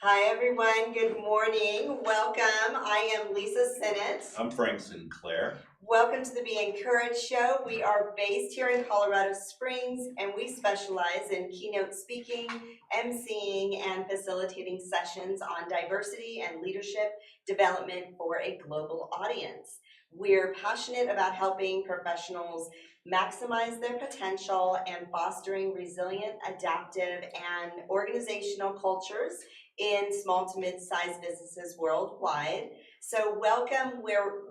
Hi, everyone. Good morning. Welcome. I am Lisa Sinnott. I'm Frank Sinclair. Welcome to the Be Encouraged Show. We are based here in Colorado Springs, and we specialize in keynote speaking, emceeing, and facilitating sessions on diversity and leadership development for a global audience. We're passionate about helping professionals maximize their potential and fostering resilient, adaptive, and organizational cultures in small to mid-sized businesses worldwide. So welcome,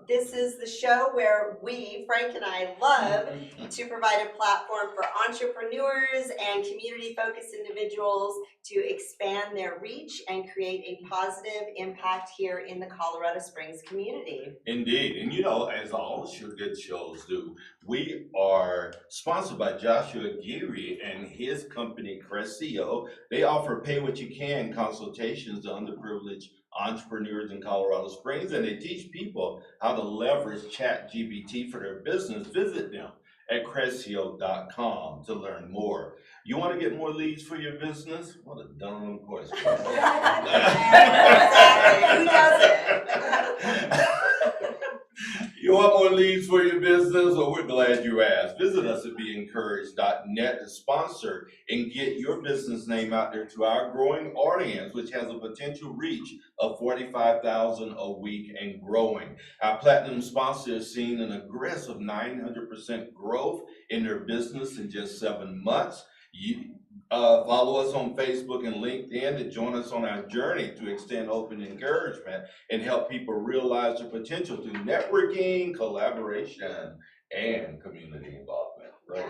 this is the show where we, Frank and I, love to provide a platform for entrepreneurs and community-focused individuals to expand their reach and create a positive impact here in the Colorado Springs community. Indeed. And you know, as all good shows do, we are sponsored by Joshua Geary and his company, Crescio. They offer pay what you can consultations to underprivileged entrepreneurs in Colorado Springs, and they teach people how to leverage ChatGPT for their business. Visit them at Crescio.com to learn more. You want to get more leads for your business? What a dumb question. Exactly. Who doesn't? You want more leads for your business? Well, we're glad you asked. Visit us at BeEncouraged.net to sponsor and get your business name out there to our growing audience, which has a potential reach of 45,000 a week and growing. Our platinum sponsor has seen an aggressive 900% growth in their business in just 7 months. Follow us on Facebook and LinkedIn to join us on our journey to extend open encouragement and help people realize their potential through networking, collaboration, and community involvement. Right,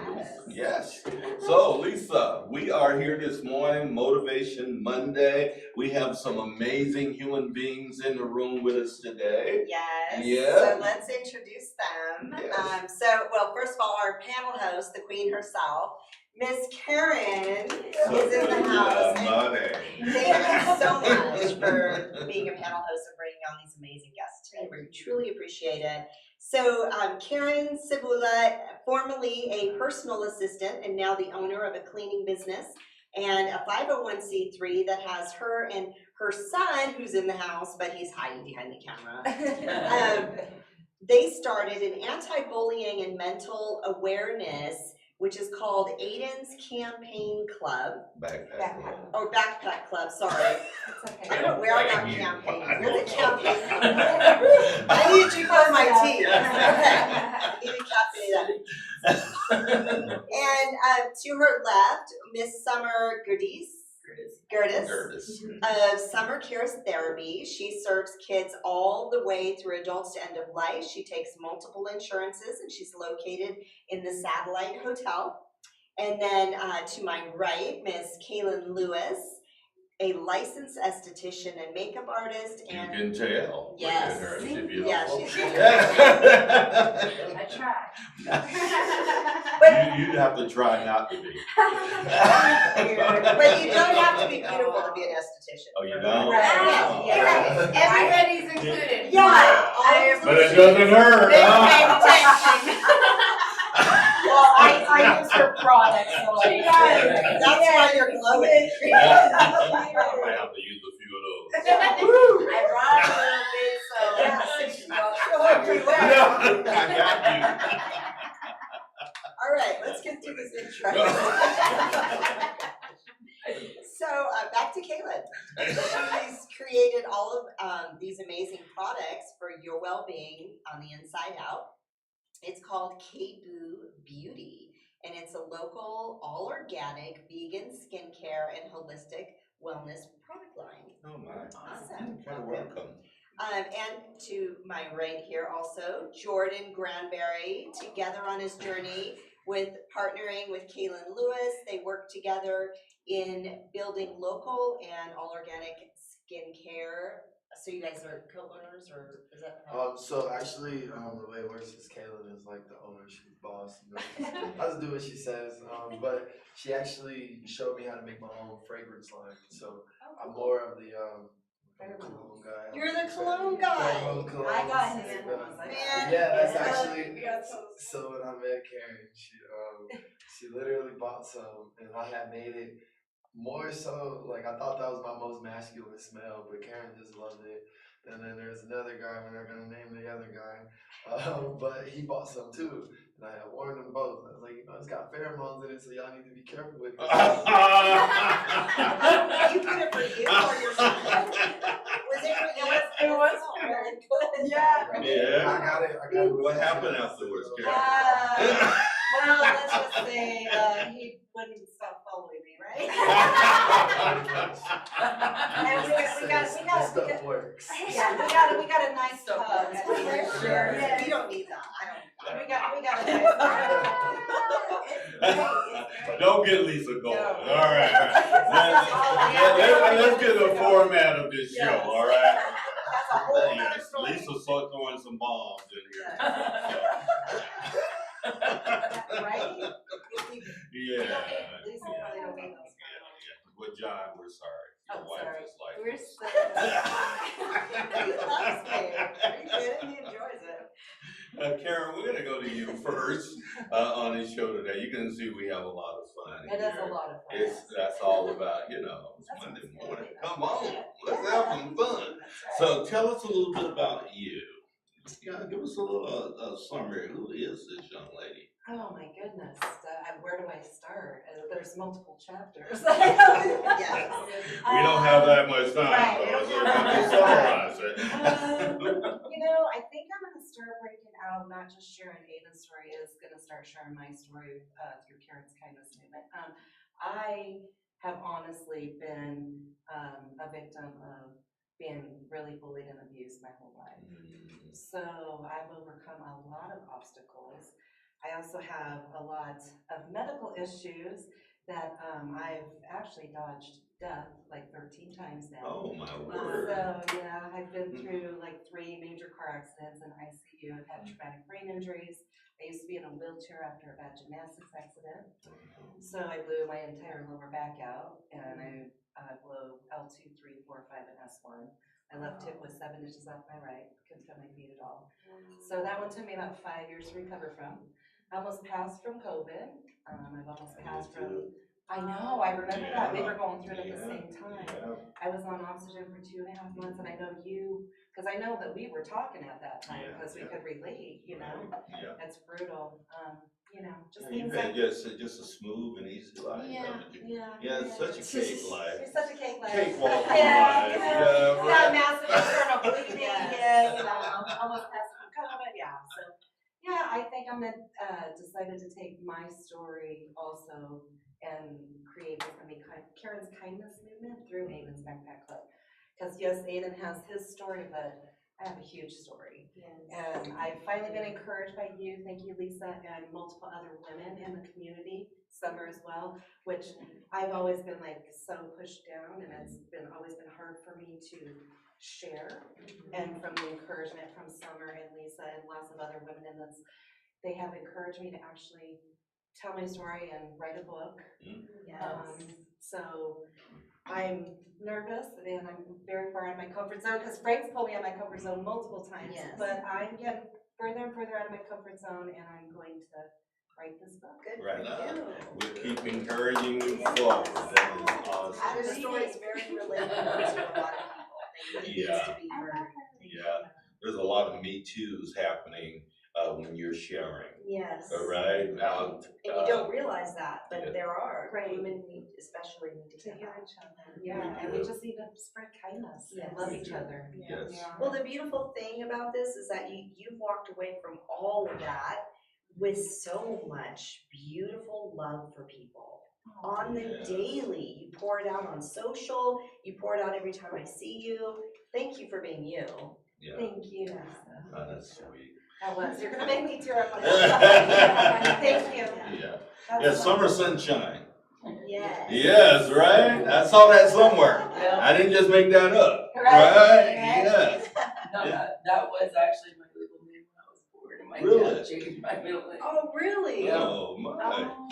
Yes. Lisa? Yes. So, Lisa, we are here this morning, Motivation Monday. We have some amazing human beings in the room with us today. Yes. Yeah. So let's introduce them. Yes. First of all, our panel host, the queen herself, Miss Karen, is in the house. Thank you so much for being a panel host and bringing on these amazing guests today. We truly appreciate it. So Karen Cibula, formerly a personal assistant and now the owner of a cleaning business and a 501c3 that has her and her son, who's in the house, but he's hiding behind the camera. They started an anti-bullying and mental awareness, which is called Aedyn's Campaign Club. Backpack Club, sorry. Okay. I don't wear that campaign. Where's the campaign club? I need to curl my teeth. Okay. I need to caffeinate that. And to her left, Miss Summer Gerdis of Summer Cares Therapy. She serves kids all the way through adults to end of life. She takes multiple insurances and she's located in the Satellite Hotel. And then to my right, Miss Kaylyn Lewis, a licensed esthetician and makeup artist. And you can tell. Yes. She's beautiful. Yeah, she's I try. But you'd have to try not to be. But you don't have to be beautiful to be an esthetician. Oh, you don't? Right. Yeah. Everybody's included. Yeah. But it doesn't hurt. Well, I use her products. So She does. That's why you're glowing. I might have to use a few of those. I brought a little bit, so She'll help you I out. got you. All right, let's get through this intro. So back to Kaylyn. She's created all of these amazing products for your well-being on the inside out. It's called Cibula Beauty, and it's a local, all-organic, vegan skincare and holistic wellness product line. Oh my. Awesome. Welcome. And to my right here also, Jordan Grandberry, together on his journey with partnering with Kaylyn Lewis. They work together in building local and all-organic skincare. So you guys are co-owners, or is that? So actually, the way it works is Kaylyn is like the owner, she's the boss. You know? I just do what she says. But she actually showed me how to make my own fragrance line. So I'm more of the cologne guy. You're the cologne guy. I got his one. Yeah, that's actually. So when I met Karen, she literally bought some, and I had made it more so, like, I thought that was my most masculine smell, but Karen just loved it. And then there's another guy, we're not gonna name the other guy, but he bought some too. And I warned them both. I was like, it's got pheromones in it, so y'all need to be careful with this. You put it for you or yourself? Was it for you? It was really good. Yeah. Yeah. I got it. What happened afterwards, Karen? Well, let's just say he wouldn't stop following me, right? And we got stuff works. yeah, we got a nice tub. Sure. Yeah. You don't need that. I don't. We got a nice Don't get Lisa going. No. All right. Let's get the format of this show. Yes. All right. That's a whole other Yes, story. Lisa's throwing some bombs in here. right? Yeah. Lisa probably don't need those. Well, John, we're sorry. Your Oh, wife sorry. is like. We're so. He loves me. He did. He enjoys it. Karen, we're gonna go to you first on this show today. You can see we have a lot of fun. It is here. a lot of fun. That's all about, it's That's Monday what's morning. good. Come on, let's have some fun. So tell us a little bit about you. Yeah, give us a little summary. Who is this young lady? Oh my goodness, where do I start? There's multiple chapters. Yes. We don't have that much time, right, we though, don't so have that let's much summarize it. I think I'm gonna start breaking out, not just sharing Aedyn's story, is gonna start sharing my story through Karen's kindness movement. I have honestly been a victim of being really bullied and abused my whole life. So I've overcome a lot of obstacles. I also have a lot of medical issues that I've actually dodged death like 13 times now. Oh, my word. So yeah, I've been through like 3 major car accidents in ICU. I've had traumatic brain injuries. I used to be in a wheelchair after a bad gymnastics accident. So I blew my entire lower back out, and I blew L2, 3, 4, 5, and S1. My left hip was 7 inches off my right, couldn't feel my feet at all. So that one took me about 5 years to recover from. I almost passed from COVID. I've almost passed from, I know, I remember that. We were going through it at the same time. I was on oxygen for 2.5 months, and I know you, because I know that we were talking at that time, because we could relate, Yeah. That's brutal. Just You've things had like. just a smooth and easy life, haven't you? Yeah. Yeah, it's such a cake life. It's such a cake life. Cakewalk life. Yeah, Yeah, right. massive internal bleeding, Yes. almost passed from COVID, yeah. So, yeah, I think I'm decided to take my story also and create Karen's kindness movement through Aedyn's Backpack Club. Because yes, Aedyn has his story, but I have a huge story. And I've finally been encouraged by you, thank you, Lisa, and multiple other women in the community, Summer as well, which I've always been like so pushed down, and it's always been hard for me to share. And from the encouragement from Summer and Lisa and lots of other women in this, they have encouraged me to actually tell my story and write a book. So I'm nervous and I'm very far out of my comfort zone, because Frank's pulled me out of my comfort zone multiple times. Yes. But I'm getting further and further out of my comfort zone, and I'm going to write this book. Good Right for on. you. We'll keep encouraging you forward. That is awesome. Your story is very relatable to a lot of people. It needs to be heard. Yeah, there's a lot of Me Too's happening when you're sharing. Yes. All right. And you don't realize that, but yeah. there are. Right. Women especially need to To hear hear that. each other. Yeah, and we just need to spread kindness and love each other. Yes. Well, the beautiful thing about this is that you've walked away from all of that with so much beautiful love for people. On the daily, you pour it out on social, you pour it out every time I see you. Thank you for being you. Yeah. Thank you. Oh, that's sweet. That was. You're gonna make me tear up. Thank you. Yeah. That's Yeah, so- summer sunshine. Yes. Yes, right? I saw that somewhere. I didn't just make that up. Right? Yes. No, that was actually my legal name when I was born, and my Really? dad changed my middle name Oh, really? Yeah. Oh, my.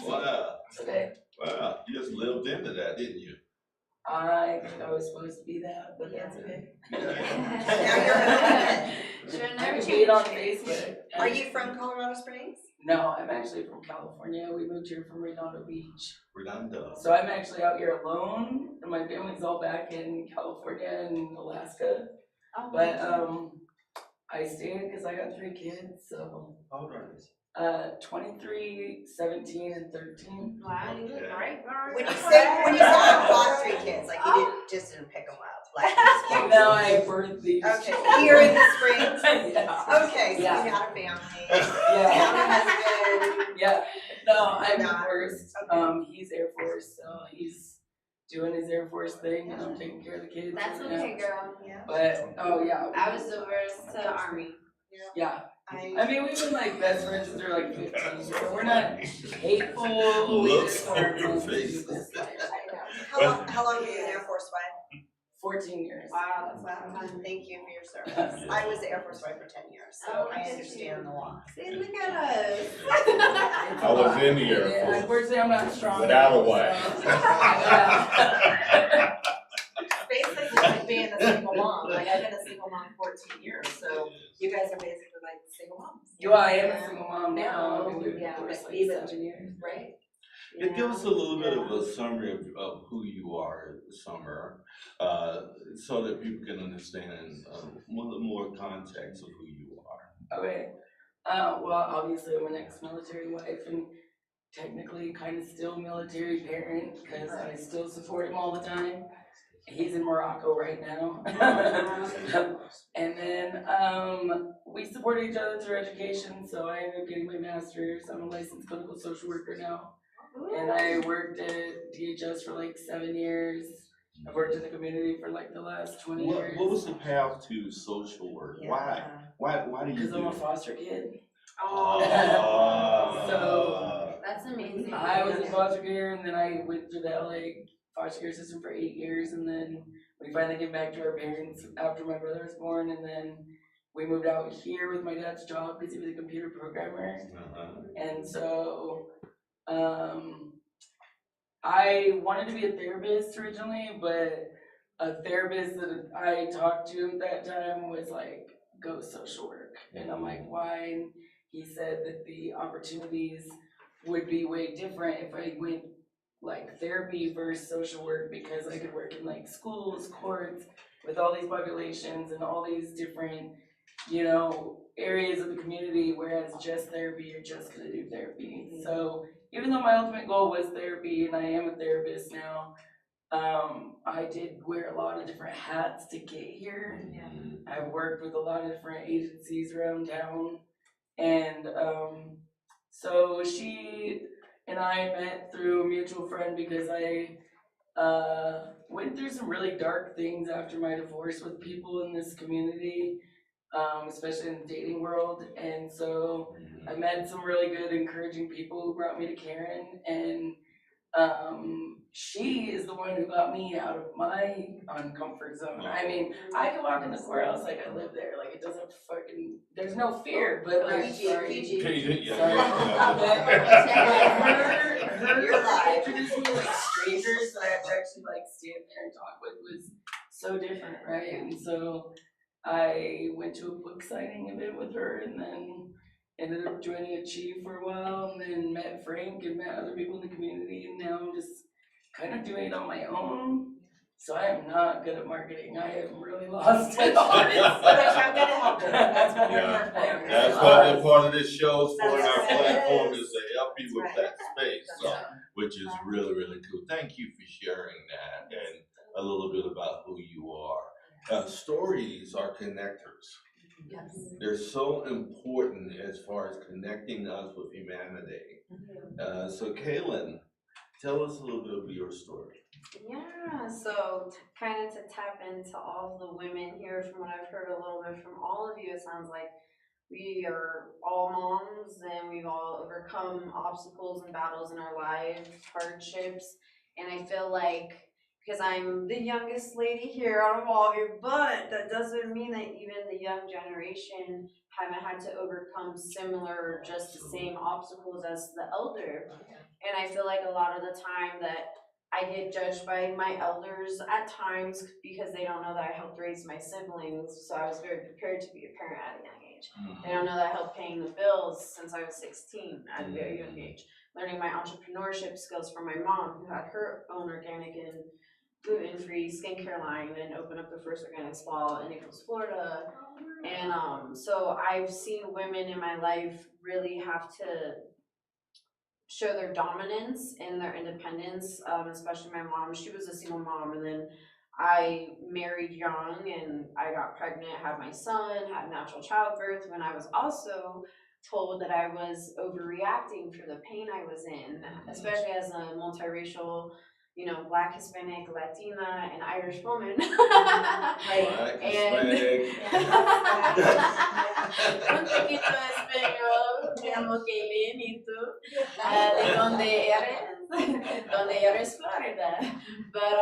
Wow. today. Wow. You just lived into that, didn't you? I was supposed to be that, but that's okay. Now you're I can be it on Facebook. Are you from Colorado Springs? No, I'm actually from California. We moved here from Redondo Beach. Redondo. So I'm actually out here alone, and my family's all back in California and Alaska. Oh, But I stayed because I got 3 kids, so How old are they? 23, 17, and 13. wow, you look Okay. great, girl. When you say I've got 3 kids, like you didn't pick them up, like you Now I birthed these. Okay, here in the Springs? Yeah. Okay, so Yeah. you got a family, Yeah. you have a husband. Yeah. No, I'm Not- divorced. okay. He's Air Force, so he's doing his Air Force thing, and I'm taking care of the kids. That's right okay, now. girl. Yeah. But yeah. I was divorced to the army. Yeah. I I mean, we've been like best friends since we were like 15, so we're not hateful. We Looks just on aren't your meant to do face. this life. how long were you an Air Force wife? 14 years. Wow, that's Wow, a time. thank you for your service. I was the Air Force wife for 10 years, so Oh, I did understand the law. See, look at us. It's I a was lot. in the Air Yeah, Force. unfortunately, I'm not strong. Without a enough, wife. so- Yeah. Basically, like being a single mom, like I've been a single mom 14 years, so you guys are basically like single moms. I am a single mom now. I've been doing Yeah, it for but like even- 7 years. Right? Yeah, give us a little bit of a summary of who you are, Summer, so that people can understand a little more context of who you are. Okay. Well, obviously, I'm an ex-military wife and technically kind of still military parent because I still support him all the time. He's in Morocco right now. And then we support each other through education, so I ended up getting my master's. I'm a licensed clinical social worker now. And I worked at DHS for like 7 years. I've worked in the community for like the last 20 years. What was the path to social work? Why do you Because I'm do a foster kid. Oh. So- That's amazing. I was in foster care, and then I went through the LA foster care system for 8 years, and then we finally came back to our parents after my brother was born, and then we moved out here with my dad's job because he was a computer programmer. And so I wanted to be a therapist originally, but a therapist that I talked to at that time was like, go social work. And I'm like, why? And he said that the opportunities would be way different if I went like therapy versus social work, because I could work in like schools, courts, with all these populations and all these different, areas of the community, whereas just therapy, you're just gonna do therapy. So even though my ultimate goal was therapy, and I am a therapist now, I did wear a lot of different hats to get here. I've worked with a lot of different agencies around town, and so she and I met through a mutual friend because I went through some really dark things after my divorce with people in this community, especially in the dating world. And so I met some really good, encouraging people who brought me to Karen, and she is the one who got me out of my uncomfort zone. I mean, I can walk in the courthouse like I live there, like it doesn't there's no fear, but like, PG. her introducing me like strangers that I have to actually like stand there and talk with was so different, right? And so I went to a book signing event with her, and then ended up joining a Chi for a while, and then met Frank and met other people in the community, and now I'm just kind of doing it on my own. So I am not good at marketing. I am really lost at all this. But I'm gonna help you. That's what we're here for. That's what part of this show is for, and our That's right. platform is to help you with Right. that space, so, That's right. which is really, really cool. Thank you for sharing that and a little bit about who you are. Stories are connectors. Yes. They're so important as far as connecting us with humanity. So Kaylyn, tell us a little bit of your story. Yeah, so kind of to tap into all of the women here, from what I've heard a little bit from all of you, it sounds like we are all moms and we've all overcome obstacles and battles in our lives, hardships, and I feel like because I'm the youngest lady here out of all of you, but that doesn't mean that even the young generation haven't had to overcome similar or just the same obstacles as the elder. And I feel like a lot of the time that I get judged by my elders at times because they don't know that I helped raise my siblings, so I was very prepared to be a parent at a young age. age. They don't know that I helped paying the bills since I was 16 at a very young Mm. age. Learning my entrepreneurship skills from my mom, who had her own organic and gluten-free skincare line and opened up the first organic spa in Naples, Florida. And so I've seen women in my life really have to show their dominance and their independence, especially my mom. She was a single mom, and then I married young and I got pregnant, had my son, had natural childbirth when I was also told that I was overreacting for the pain I was in, especially as a multiracial, Black, Hispanic, Latina, and Irish woman. Black, Hispanic. Un poquito de español, me llamo Kaylyn, ¿y tú? ¿De dónde eres? ¿Dónde eres, Florida? But,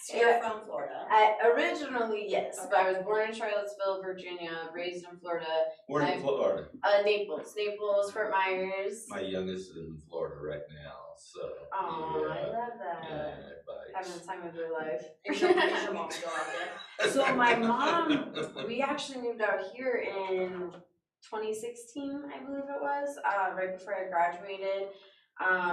So you're from Florida. Originally, yes, but I was born in Charlottesville, Virginia, raised in Florida. Where in Florida? Naples, Fort Myers. My youngest is in Florida right now, so. Oh, I yeah. love that. Yeah, but Having the time of your life. Is your mom still out there? So my mom, we actually moved out here in 2016, I believe it was, right before I graduated.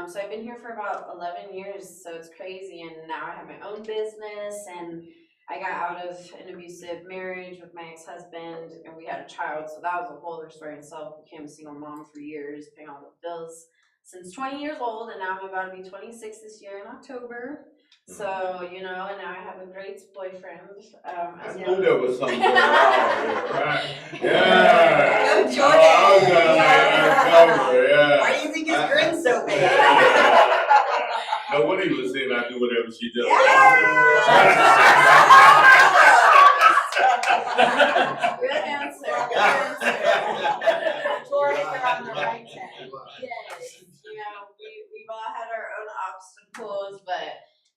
So I've been here for about 11 years, so it's crazy, and now I have my own business, and I got out of an abusive marriage with my ex-husband, and we had a child, so that was a whole other story in itself. Became a single mom for years, paying all the bills since 20 years old, and now I'm about to be 26 this year in October. So, and now I have a great boyfriend. I As knew well. there was something going on here, right? Yeah. Go Jordan. I was gonna let her cover, yeah. Why do you think his grin's so big? No, what he was saying, I do whatever she does. Good answer. Good answer. Jordan, you're on the right track. Yes, we've all had our own obstacles, but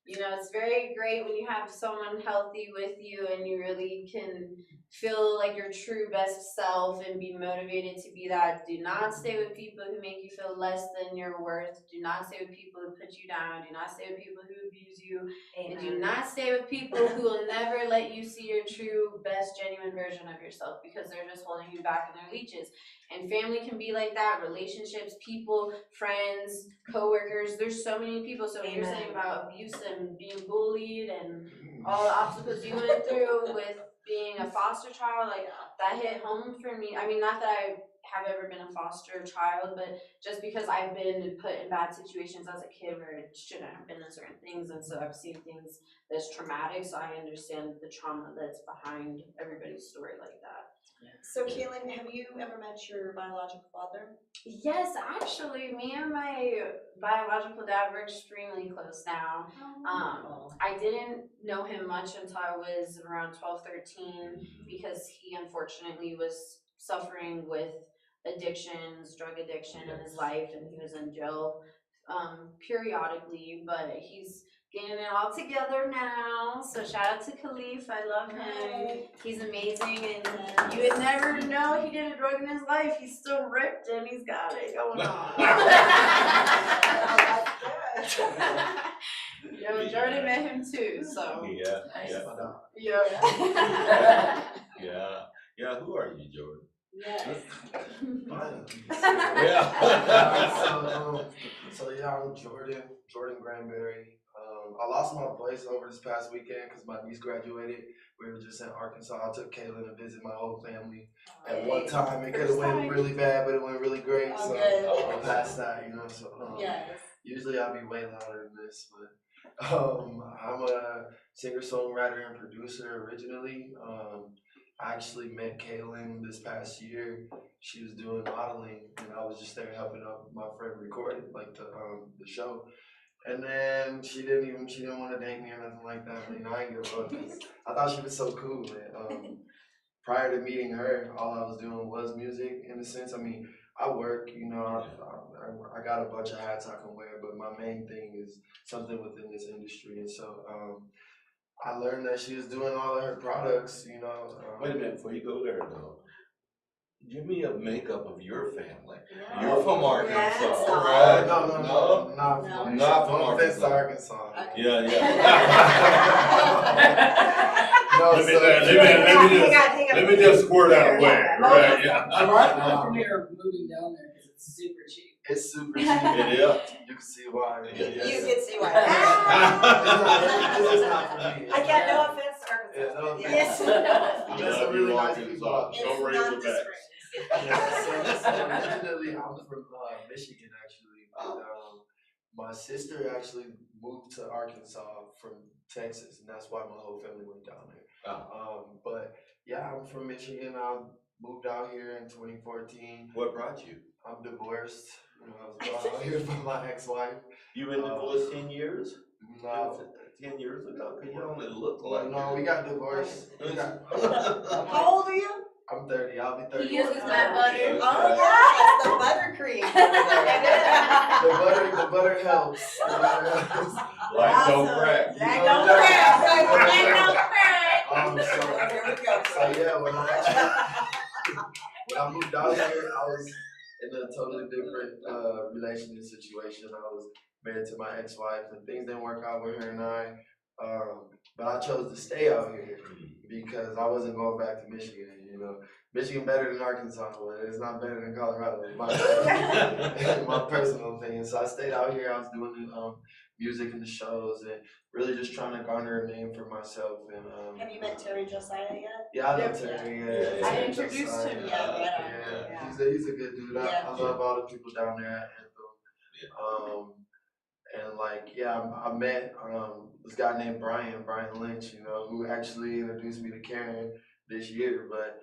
it's very great when you have someone healthy with you and you really can feel like your true best self and be motivated to be that. Do not stay with people who make you feel less than your worth. Do not stay with people who put you down. Do not stay with people who abuse you. And do not stay with people who will never let you see your true, best, genuine version of yourself, because they're just holding you back and they're leeches. And family can be like that. Relationships, people, friends, coworkers. There's so many people. So when you're saying about abuse and being bullied and all the obstacles you went through with being a foster child, like that hit home for me. I mean, not that I have ever been a foster child, but just because I've been put in bad situations as a kid where it shouldn't have been in certain things, and so I've seen things that's traumatic, so I understand the trauma that's behind everybody's story like that. So Kaylyn, have you ever met your biological father? Yes, actually, me and my biological dad were extremely close now. I didn't know him much until I was around 12, 13, because he unfortunately was suffering with addictions, drug addiction in his life, and he was in jail periodically, but he's getting it all together now. So shout out to Khalif, I love him. He's amazing, and you would never know he did a drug in his life. He's still ripped and he's got it going on. Jordan met him too, so. Yeah, who are you, Jordan? Yes. I'm Jordan Grandberry. I lost my place over this past weekend because my niece graduated. We were just in Arkansas. I took Kaylyn to visit my whole family. At one time, it could have went really bad, but it went really great. So I'm past that, Usually I'll be way louder than this, but I'm a singer-songwriter and producer originally. I actually met Kaylyn this past year. She was doing modeling, and I was just there helping out my friend record it, like the show. And then she didn't want to date me or nothing like that. I ain't give a fuck, 'cause I thought she was so cool, man. Prior to meeting her, all I was doing was music, in a sense. I mean, I work, I got a bunch of hats I can wear, but my main thing is something within this industry. And so I learned that she was doing all of her products, Wait a minute, before you go there though. Give me a makeup of your family. You're from Arkansas, right? No, not from Not from Arkansas. Arkansas. Okay. Yeah. No, Let me, so- let me just squirt out away, right, yeah. A lot of people from here are moving down there because it's super cheap. It's super cheap. It is. You can see why. You Yes. can see why. This is not for me. I got no offense to Yeah, Arkansas. no offense. Yes. There's Love some you, really nice Arkansas. people out there. Don't It's raise not the the backs. springs. Yeah, so originally I'm from Michigan actually. Oh. And, my sister actually moved to Arkansas from Texas, and that's why my whole family went down there. But yeah, I'm from Michigan. I moved out here in 2014. What brought you? I'm divorced. I was brought out here by my ex-wife. You been divorced 10 years? No, 10 years ago? Cause you only look well, like no, it. we got divorced. How old are you? I'm 30. I'll be 30. He uses that butter. Oh, yes, the buttercream. The butter helps. The butter helps. Like don't Awesome. crack. That don't don't So, crack. Here we go. so yeah, when I moved out here, I was in a totally different relationship situation. I was married to my ex-wife, and things didn't work out with her and I. But I chose to stay out here because I wasn't going back to Michigan. Michigan better than Arkansas, but it's not better than Colorado, in my personal opinion. So I stayed out here. I was doing the music and the shows, and really just trying to garner a name for myself. And Have you met Terry Josiah yet? yeah, I know Yep. Terry. Yeah. Yeah, I Terry introduced Josiah. him. Yeah, right on. Yeah, Yeah. he's a good dude. Yeah. I love all the people down there at Anthem. And I met this guy named Brian Lynch, who actually introduced me to Karen this year. But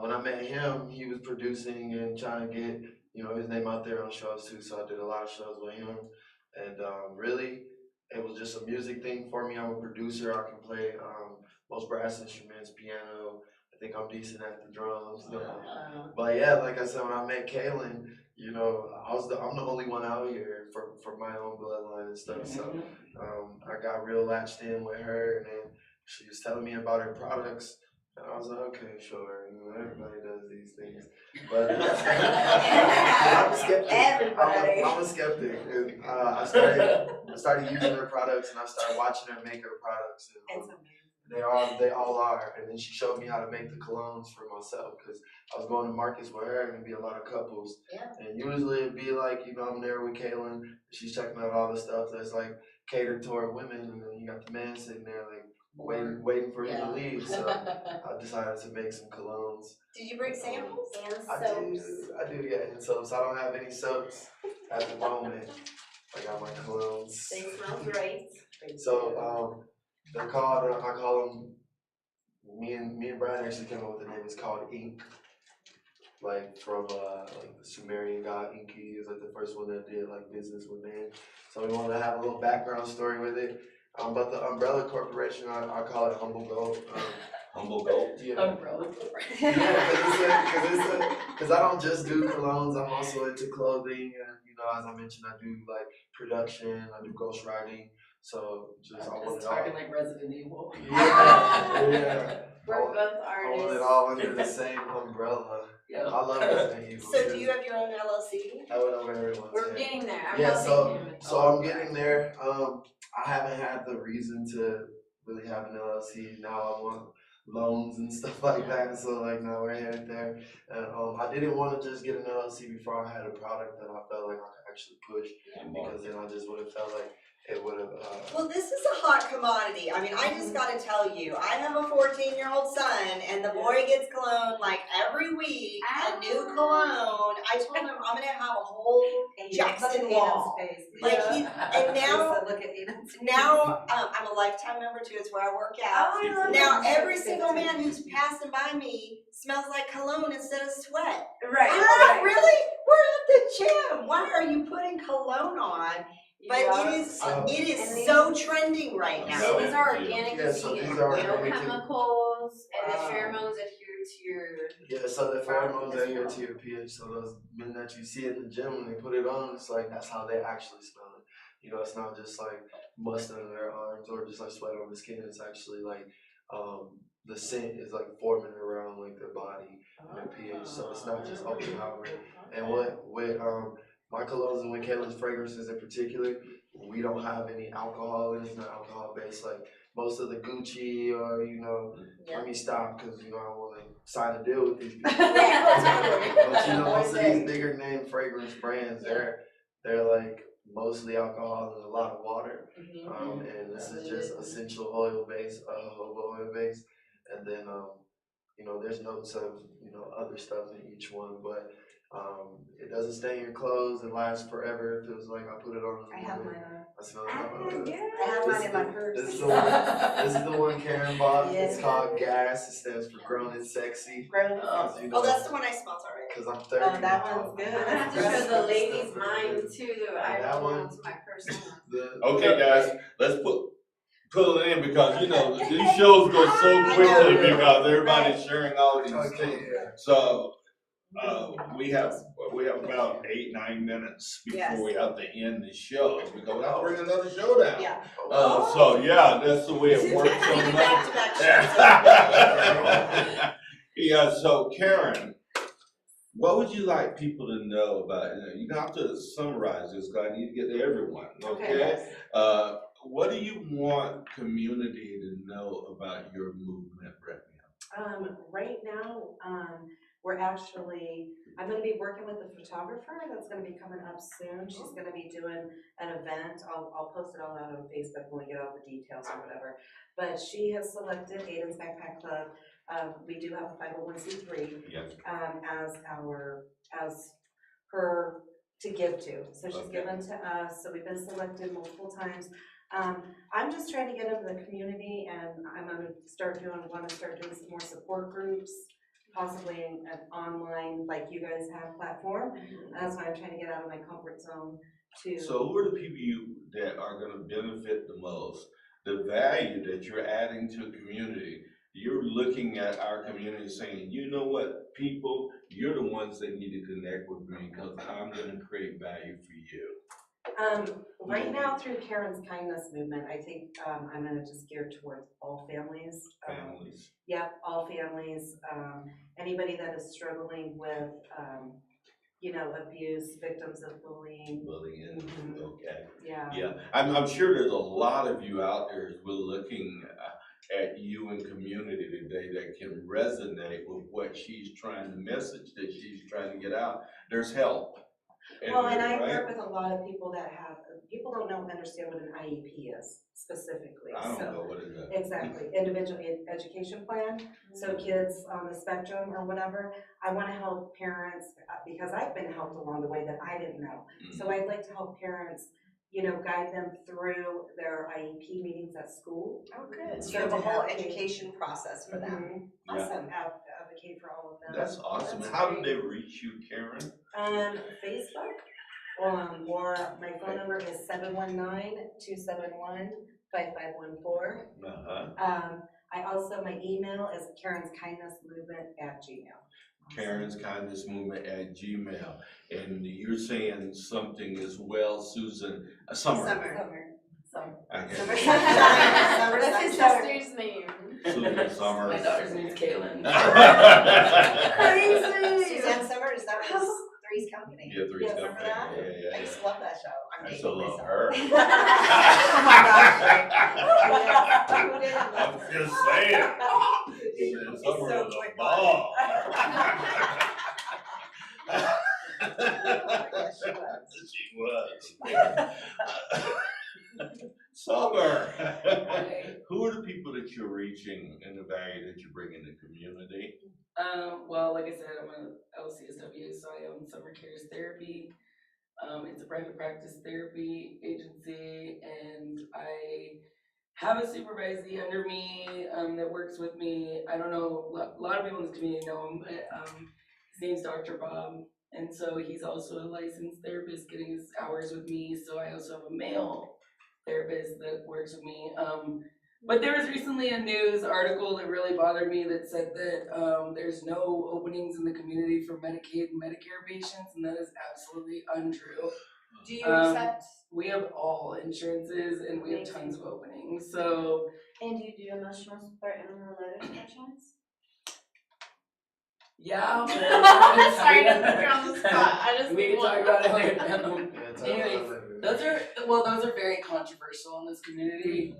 when I met him, he was producing and trying to get, his name out there on shows too. So I did a lot of shows with him. And really, it was just a music thing for me. I'm a producer. I can play most brass instruments, piano. I think I'm decent at the drums. But yeah, like I said, when I met Kaylyn, I'm the only one out here for my own bloodline and stuff. So I got real latched in with her, and then she was telling me about her products. And I was like, okay, sure. Everybody does these things. But I'm a skeptic. Everybody. I'm a skeptic. And, I started using her products, and I started watching her make her products. And, It's amazing. they all are. And then she showed me how to make the colognes for myself, because I was going to markets with her, and it'd be a lot of couples. Yeah. And usually it'd be like, I'm there with Kaylyn, she's checking out all the stuff that's like catered toward women, and then you got the man sitting there like waiting for him to leave. So I decided to make some colognes. Did you bring samples? I do, yeah. And soaps. I don't have any soaps at the moment. I got my colognes. They smell great. So they're called. I call them. Me and Brian actually came up with the name. It's called Ink. Like from like the Sumerian god Enki is like the first one that did like business with man. So we wanted to have a little background story with it. But the umbrella corporation, I call it Humble Gold. Humble gold. Yeah. Umbrella. Because I don't just do colognes. I'm also into clothing, and as I mentioned, I do like production. I do ghostwriting. So I want Just it all. talking like Resident Evil. Yeah. We're both I want it artists. all under the same umbrella. Yeah. I love Resident Evil. So do you have your own LLC? I would know everyone. We're getting there. I'm Yeah, helping him. so I'm getting there. I haven't had the reason to really have an LLC. Now I want loans and stuff like that. So now we're headed there. And I didn't want to just get an LLC before I had a product that I felt like I could actually push, because then I just would have felt like it would have. Well, this is a hot commodity. I mean, I just got to tell you, I have a 14-year-old son, and the boy gets cologne like every week, a new cologne. I told him I'm gonna have a whole Jackson wall. Like and now look at Aedyn's I'm a lifetime member too. It's where I work out. Oh, I love Now that. every single man who's passing by me smells like cologne instead of sweat. Right. I'm like, really? We're at the gym. Why are you putting cologne on? But it is so trending right now. And these are organic Yeah, and so vegan. these are No organic too. chemicals, and the Wow. pheromones adhere to your. Yeah, so the pheromones adhere to your pH. So those men that you see in the gym, when they put it on, it's like that's how they actually smell it. It's not just like must under their arms or just like sweat on the skin. It's actually like the scent is like forming around like their body and their pH. So it's not just overpowering. And with my colognes and with Kaylyn's fragrances in particular, we don't have any alcohol in it. It's not alcohol based. Like most of the Gucci or, you know, Yeah. let me stop because, you know, I want to sign a deal with these people. Yeah, But, you know, most of One day. these bigger name fragrance brands, they're like mostly alcohol and a lot of water. And this is just essential oil base, jojoba oil base. And then, you know, there's notes of, you know, other stuff in each one, but it doesn't stain your clothes. It lasts forever. It feels like I put it on in I the have morning. mine on. I smell it. I have mine in my purse. This is the one. This is the one Karen bought. It's Yeah. called Gas. It stands for Grown and Sexy. Grown. 'Cause, you know, Oh, that's the one I smelled already. Cause I'm 30 Oh, that now. one's good. I'm gonna have to show the ladies mine too. I that don't one- want to my personal. Okay, guys, let's pull it in because, you know, these shows go so quickly because everybody's sharing all these things. So, we have about 8-9 minutes before we have to end the show because we have to bring another show down. Yeah. So yeah, that's the way it works. We do back-to-back shows. Yeah, so Karen, what would you like people to know about, you don't have to summarize this, because I need to get to everyone, okay? What do you want community to know about your movement right now? Right now, we're actually, I'm gonna be working with a photographer that's gonna be coming up soon. She's gonna be doing an event. I'll post it all out on Facebook when we get all the details or whatever. But she has selected Aedyn's Backpack Club. We do have a 501c3 Yes. as her to give to. So she's Okay. given to us, so we've been selected multiple times. I'm just trying to get into the community, and I'm gonna want to start doing some more support groups, possibly an online, like you guys have, platform. That's why I'm trying to get out of my comfort zone to. So who are the people that are gonna benefit the most? The value that you're adding to a community, you're looking at our community saying, you know what, people, you're the ones that need to connect with me because I'm gonna create value for you. Right now, through Karen's Kindness Movement, I think I'm gonna just gear towards all families. Families. Yep, all families. Anybody that is struggling with, you know, abuse, victims of bullying. Bullying, Mhm. okay. Yeah. Yeah, I'm sure there's a lot of you out there who are looking at you in community today that can resonate with what she's trying, the message that she's trying to get out. There's help. Well, and I right? work with a lot of people that people don't understand what an IEP is specifically. I don't So know what it is. exactly, individual education plan. So kids on the spectrum or whatever, I want to help parents because I've been helped along the way that I didn't know. So I'd like to help parents, you know, guide them through their IEP meetings at school. Oh, good. So So you have a to whole advocate- education process for them. Mhm. Yeah. Awesome. Advocate for all of them. That's awesome. That's How did great. they reach you, Karen? Facebook, or my phone number is 719-271-5514. I also, my email is karenskindnessmovement@gmail. Karen's Kindness Movement at Gmail. And you're saying something as well, Susan, Summer. I can't- That's his sister's name. Susan Summer. My daughter's name's Kaylyn. Suzanne Summer, is that what Three's Company? Yeah, Three's Yes, Company. remember that? Yeah. I used to love that show. I'm I dating still love myself. her. Oh my gosh, right? Who didn't I'm love her? just saying. Susan Summer So was a quick. ball. She was. Summer. Who are the people that you're reaching and the value that you bring in the community? Well, like I said, I'm a LCSW, so I own Summer Cares Therapy. It's a private practice therapy agency, and I have a supervisee under me that works with me. I don't know, a lot of people in this community know him, but his name's Dr. Bob, and so he's also a licensed therapist getting his hours with me. So I also have a male therapist that works with me. But there was recently a news article that really bothered me that said that there's no openings in the community for Medicaid and Medicare patients, and that is absolutely untrue. Do you accept? We have all insurances and we have tons of openings. So And do you do emotional support and letters by chance? yeah, but Sorry to put you on the spot. I just we can talk about it later. Anyways, later. those are very controversial in this community.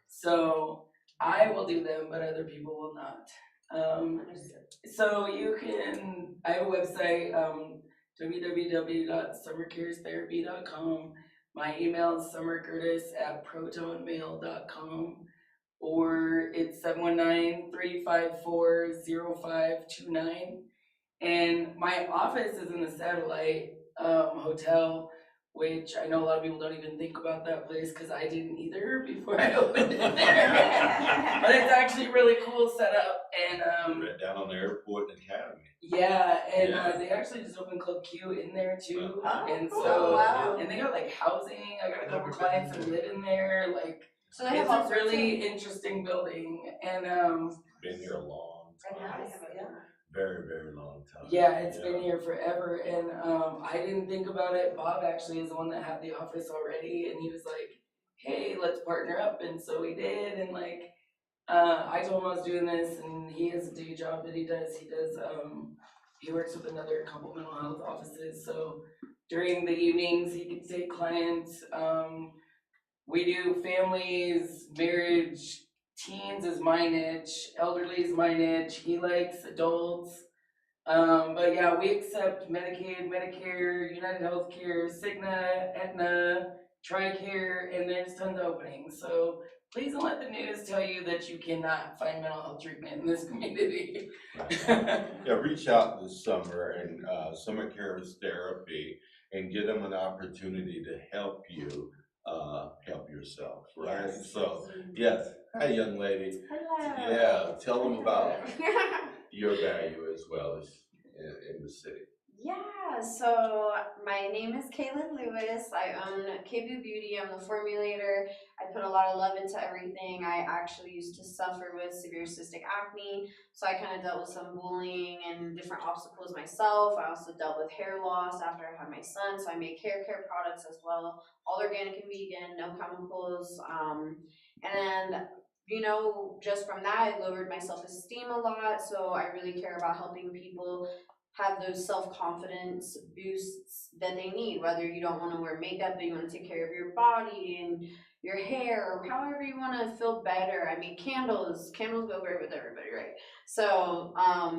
So I will do them, but other people will not. So I have a website, www.summercarestherapy.com. My email is summergerdis@protonmail.com, or it's 719-354-0529. And my office is in the Satellite Hotel, which I know a lot of people don't even think about that place because I didn't either before I opened it there. But it's actually a really cool setup, and Right down on the airport and Academy. yeah, and Yeah. they actually just opened Club Q in there too, Oh, and cool. so Wow. and they got like housing. I got a couple clients that live in there. Like So they have it's all a sorts of. really interesting building, and Been here a long time. Nice, yeah. Very, very long time. yeah, it's been here forever, and I didn't think about it. Bob actually is the one that had the office already, and he was like, "Hey, let's partner up," and so we did, and like, I told him I was doing this, and he has a day job that he does. He works with another couple mental health offices, so during the evenings he can take clients. We do families, marriage, teens is my niche, elderly is my niche. He likes adults. But yeah, we accept Medicaid, Medicare, United Healthcare, Cigna, Aetna, TRICARE, and there's tons of openings. So please don't let the news tell you that you cannot find mental health treatment in this community. Yeah, reach out this summer and Summer Cares Therapy and give them an opportunity to help you help yourself, right? Yes. So, yes, hi young lady. Hello. Yeah, tell them about your value as well as in the city. Yeah, so my name is Kaylyn Lewis. I own KBU Beauty. I'm the formulator. I put a lot of love into everything. I actually used to suffer with severe cystic acne, so I kind of dealt with some bullying and different obstacles myself. I also dealt with hair loss after I had my son, so I make hair care products as well, all organic and vegan, no chemicals. And you know, just from that, I lowered my self-esteem a lot, so I really care about helping people have those self-confidence boosts that they need, whether you don't want to wear makeup but you want to take care of your body and your hair, or however you want to feel better. I mean, candles go great with everybody, right? So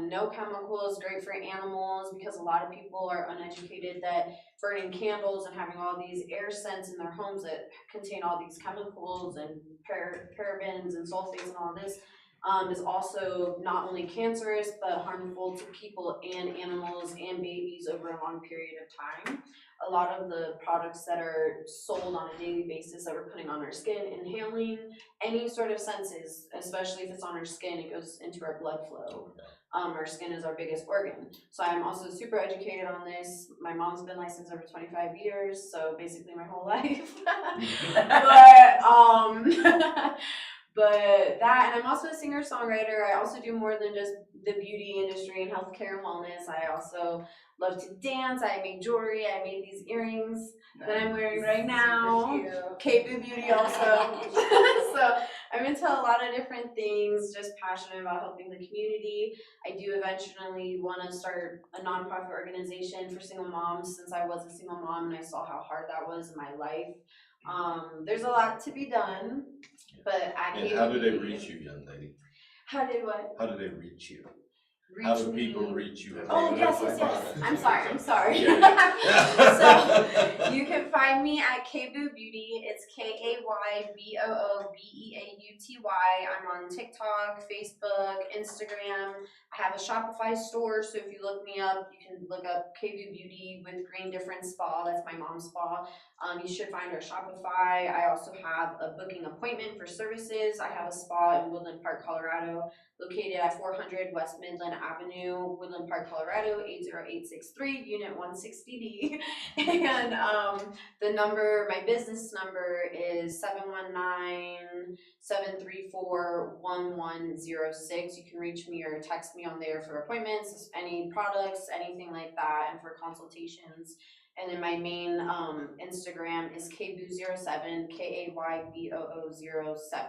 no chemicals, great for animals, because a lot of people are uneducated that burning candles and having all these air scents in their homes that contain all these chemicals and parabens and sulfates and all this is also not only cancerous but harmful to people and animals and babies over a long period of time. A lot of the products that are sold on a daily basis that we're putting on our skin, inhaling any sort of senses, especially if it's on our skin, it goes into our blood flow. Our skin is our biggest organ. So I'm also super educated on this. My mom's been licensed over 25 years, so basically my whole life. But that, and I'm also a singer-songwriter. I also do more than just the beauty industry and healthcare and wellness. I also love to dance. I make jewelry. I made these earrings that I'm wearing right now. KBU Beauty also. So I'm into a lot of different things, just passionate about helping the community. I do eventually want to start a nonprofit organization for single moms, since I was a single mom and I saw how hard that was in my life. There's a lot to be done, but And how do they reach you, young lady? How did what? How do they reach you? How do people reach you? Oh, yes. I'm sorry. Yeah. So you can find me at Kayboo Beauty. It's KAYBOOBEAUTY. I'm on TikTok, Facebook, Instagram. I have a Shopify store, so if you look me up, you can look up Kayboo Beauty with Green Different Spa. That's my mom's spa. You should find our Shopify. I also have a booking appointment for services. I have a spa in Woodland Park, Colorado, located at 400 West Midland Avenue, Woodland Park, Colorado, 80863, Unit 160D. And the number, my business number is 719-734-1106. You can reach me or text me on there for appointments, any products, anything like that, and for consultations. And then my main Instagram is KBOO07, KAYBOO07.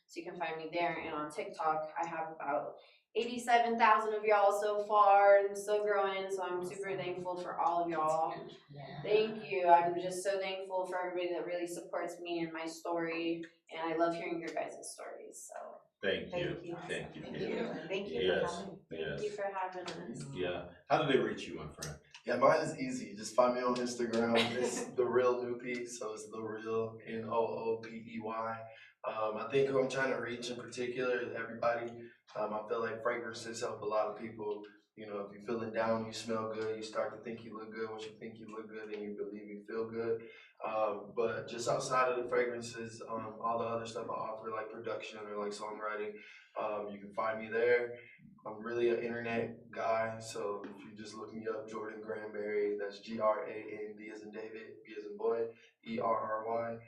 So you can find me there. And on TikTok, I have about 87,000 of y'all so far and still growing, so I'm super thankful for all of y'all. Thank you. I'm just so thankful for everybody that really supports me and my story, and I love hearing your guys' stories, so. Thank you. Thank you. Thank you. Thank you. Thank you Yes, for coming. Thank you for having us. Yeah. How do they reach you, my friend? Yeah, mine is easy. Just find me on Instagram. It's the real Noopy, so it's the real Noopey. I think who I'm trying to reach in particular is everybody. I feel like fragrances help a lot of people. You know, if you're feeling down, you smell good, you start to think you look good. Once you think you look good, then you believe you feel good. But just outside of the fragrances, all the other stuff I offer, like production or like songwriting, you can find me there. I'm really an internet guy, so if you just look me up, Jordan Grandberry, that's Grand as in David, B as in boy, Erry.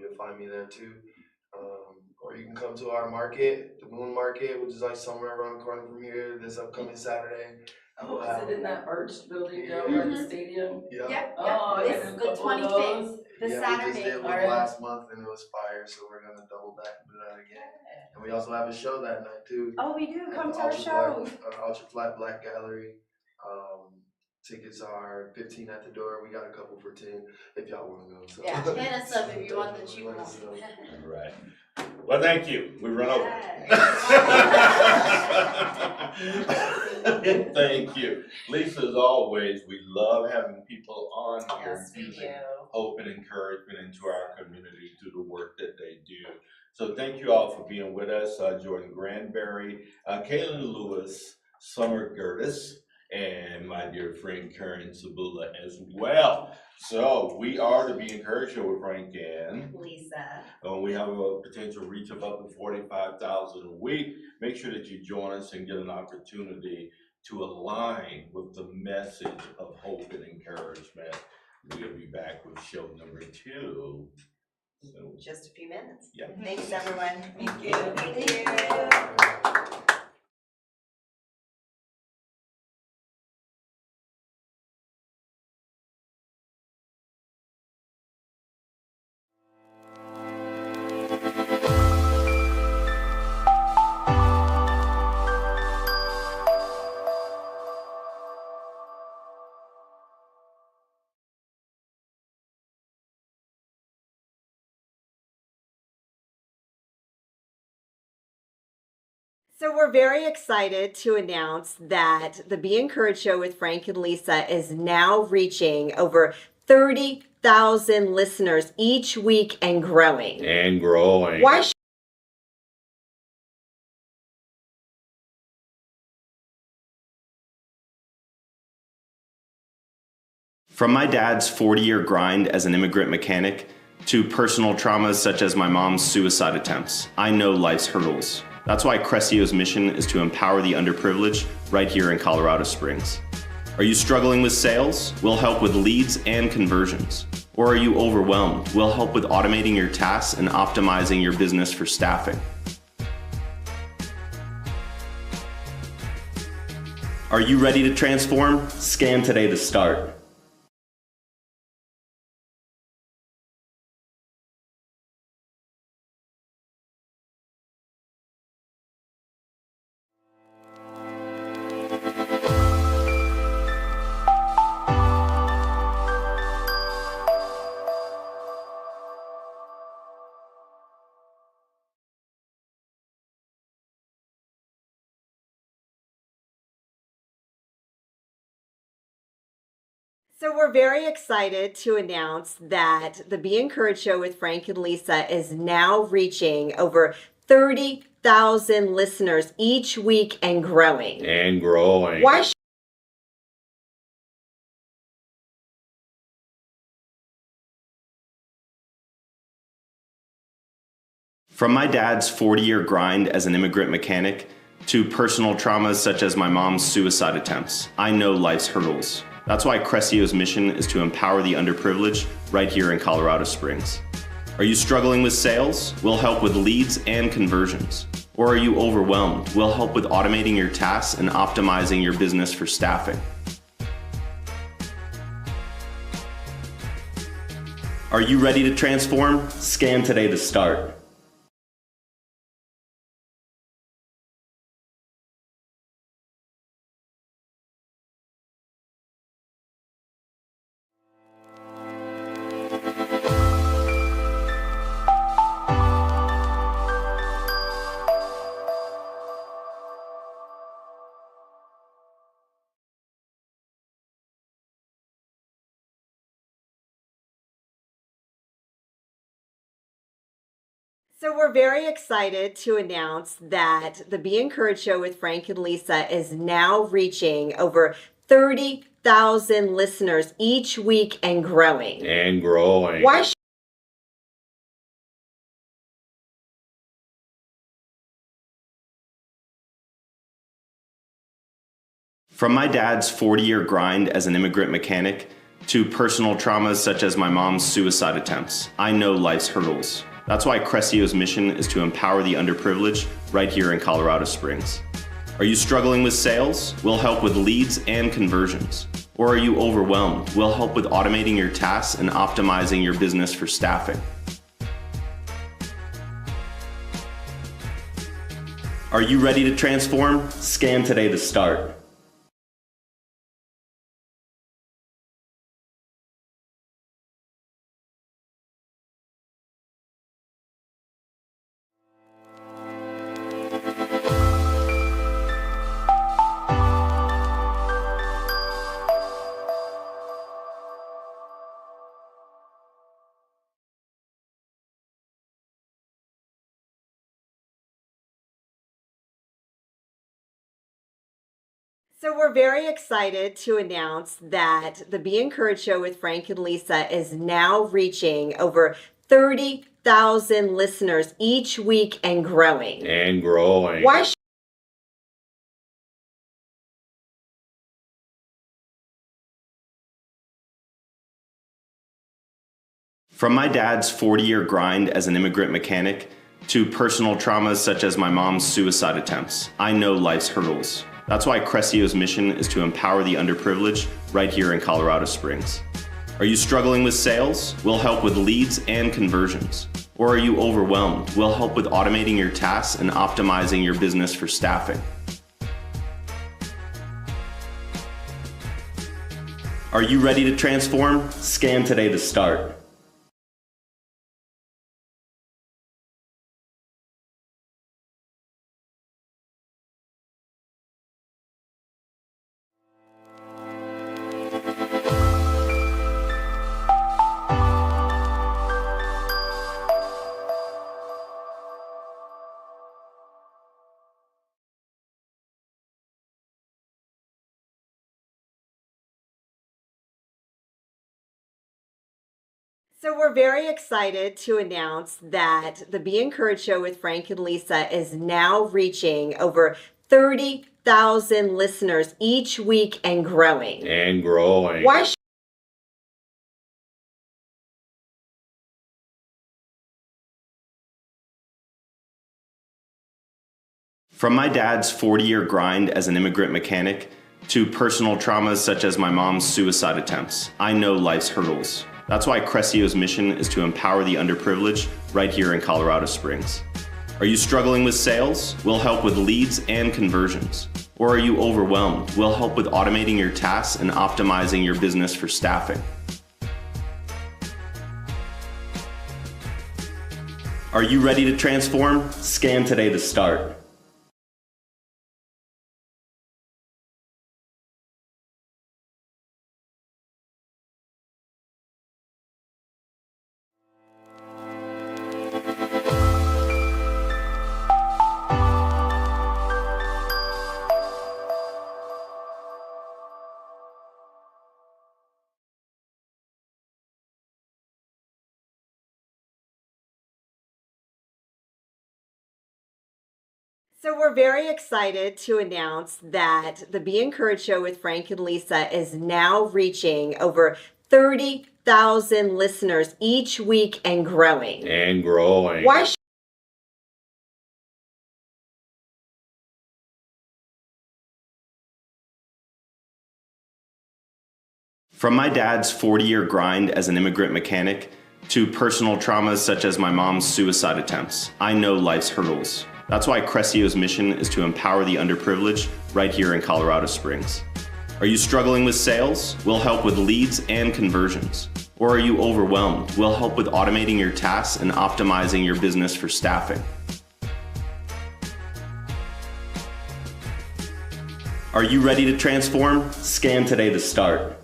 You'll find me there too. Or you can come to our market, the Moon Market, which is like somewhere around the corner from here, this upcoming Saturday. Oh, is it in that arched building down Yeah. by the stadium? Yeah. Yep, Oh, I yep, got it's a the couple of 25th, those. the Yeah, we just Saturday. did one Alright. last month and it was fire, so we're gonna double back and do that again. And we also have a show that night too. Oh, we do, At come the to our show. Ultra Flat Black Gallery. Tickets are 15 at the door. We got a couple for 10 if y'all want to go. So. Yeah, hit us up if you want the cheap Let one. us know. All right. Well, thank you. We run over. Thank you. Lisa, as always, we love having people on here Yes, we infusing do. hope and encouragement into our community through the work that they do. So thank you all for being with us. Jordan Grandberry, Kaylyn Lewis, Summer Gerdis, and my dear friend Karen Cibula as well. So we are to be encouraged here with Frank and Lisa. we have a potential reach of up to 45,000 a week. Make sure that you join us and get an opportunity to align with the message of hope and encouragement. We'll be back with show number 2. So, Just a few minutes. yeah. Thanks, everyone. Thank you. Thank you. So we're very excited to announce that the Be Encouraged show with Frank and Lisa is now reaching over 30,000 listeners each week and growing. And growing. Why From my dad's 40-year grind as an immigrant mechanic to personal traumas such as my mom's suicide attempts, I know life's hurdles. That's why Crescio's mission is to empower the underprivileged right here in Colorado Springs. Are you struggling with sales? We'll help with leads and conversions. Or are you overwhelmed? We'll help with automating your tasks and optimizing your business for staffing. Are you ready to transform? Scan today to start. So we're very excited to announce that the Be Encouraged show with Frank and Lisa is now reaching over 30,000 listeners each week and growing. And growing. Why From my dad's 40-year grind as an immigrant mechanic to personal traumas such as my mom's suicide attempts, I know life's hurdles. That's why Crescio's mission is to empower the underprivileged right here in Colorado Springs. Are you struggling with sales? We'll help with leads and conversions. Or are you overwhelmed? We'll help with automating your tasks and optimizing your business for staffing. Are you ready to transform? Scan today to start. So we're very excited to announce that the Be Encouraged show with Frank and Lisa is now reaching over 30,000 listeners each week and growing. And growing. Why From my dad's 40-year grind as an immigrant mechanic to personal traumas such as my mom's suicide attempts, I know life's hurdles. That's why Crescio's mission is to empower the underprivileged right here in Colorado Springs. Are you struggling with sales? We'll help with leads and conversions. Or are you overwhelmed? We'll help with automating your tasks and optimizing your business for staffing. Are you ready to transform? Scan today to start. So we're very excited to announce that the Be Encouraged show with Frank and Lisa is now reaching over 30,000 listeners each week and growing. And growing. Why From my dad's 40-year grind as an immigrant mechanic to personal traumas such as my mom's suicide attempts, I know life's hurdles. That's why Crescio's mission is to empower the underprivileged right here in Colorado Springs. Are you struggling with sales? We'll help with leads and conversions. Or are you overwhelmed? We'll help with automating your tasks and optimizing your business for staffing. Are you ready to transform? Scan today to start. So we're very excited to announce that the Be Encouraged show with Frank and Lisa is now reaching over 30,000 listeners each week and growing. And growing. Why From my dad's 40-year grind as an immigrant mechanic to personal traumas such as my mom's suicide attempts, I know life's hurdles. That's why Crescio's mission is to empower the underprivileged right here in Colorado Springs. Are you struggling with sales? We'll help with leads and conversions. Or are you overwhelmed? We'll help with automating your tasks and optimizing your business for staffing. Are you ready to transform? Scan today to start. So we're very excited to announce that the Be Encouraged show with Frank and Lisa is now reaching over 30,000 listeners each week and growing. And growing. Why From my dad's 40-year grind as an immigrant mechanic to personal traumas such as my mom's suicide attempts, I know life's hurdles. That's why Crescio's mission is to empower the underprivileged right here in Colorado Springs. Are you struggling with sales? We'll help with leads and conversions. Or are you overwhelmed? We'll help with automating your tasks and optimizing your business for staffing. Are you ready to transform? Scan today to start.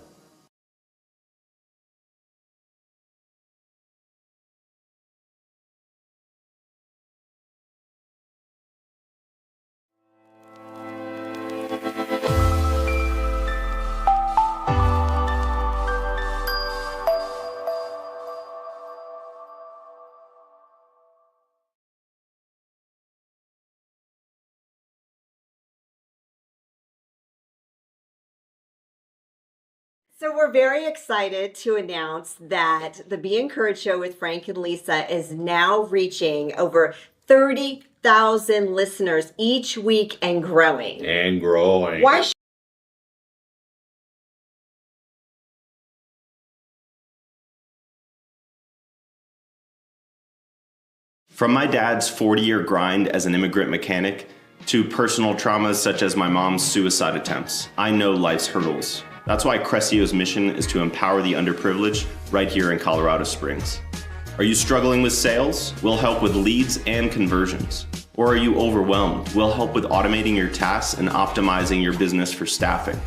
So we're very excited to announce that the Be Encouraged Show with Frank and Lisa is now reaching over 30,000 listeners each week and growing. And growing. Why From my dad's 40-year grind as an immigrant mechanic to personal traumas such as my mom's suicide attempts, I know life's hurdles. That's why Crescio's mission is to empower the underprivileged right here in Colorado Springs. Are you struggling with sales? We'll help with leads and conversions. Or are you overwhelmed? We'll help with automating your tasks and optimizing your business for staffing.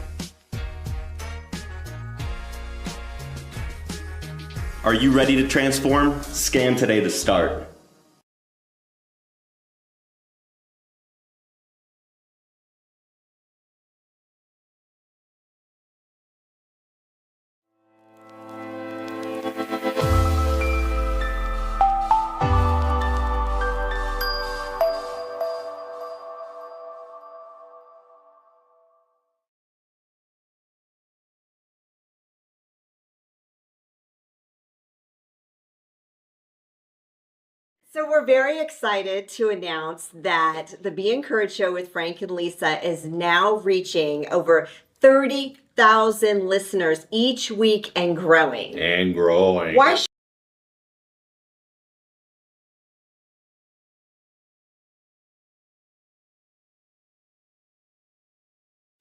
Are you ready to transform? Scan today to start. So we're very excited to announce that the Be Encouraged Show with Frank and Lisa is now reaching over 30,000 listeners each week and growing. And growing. Why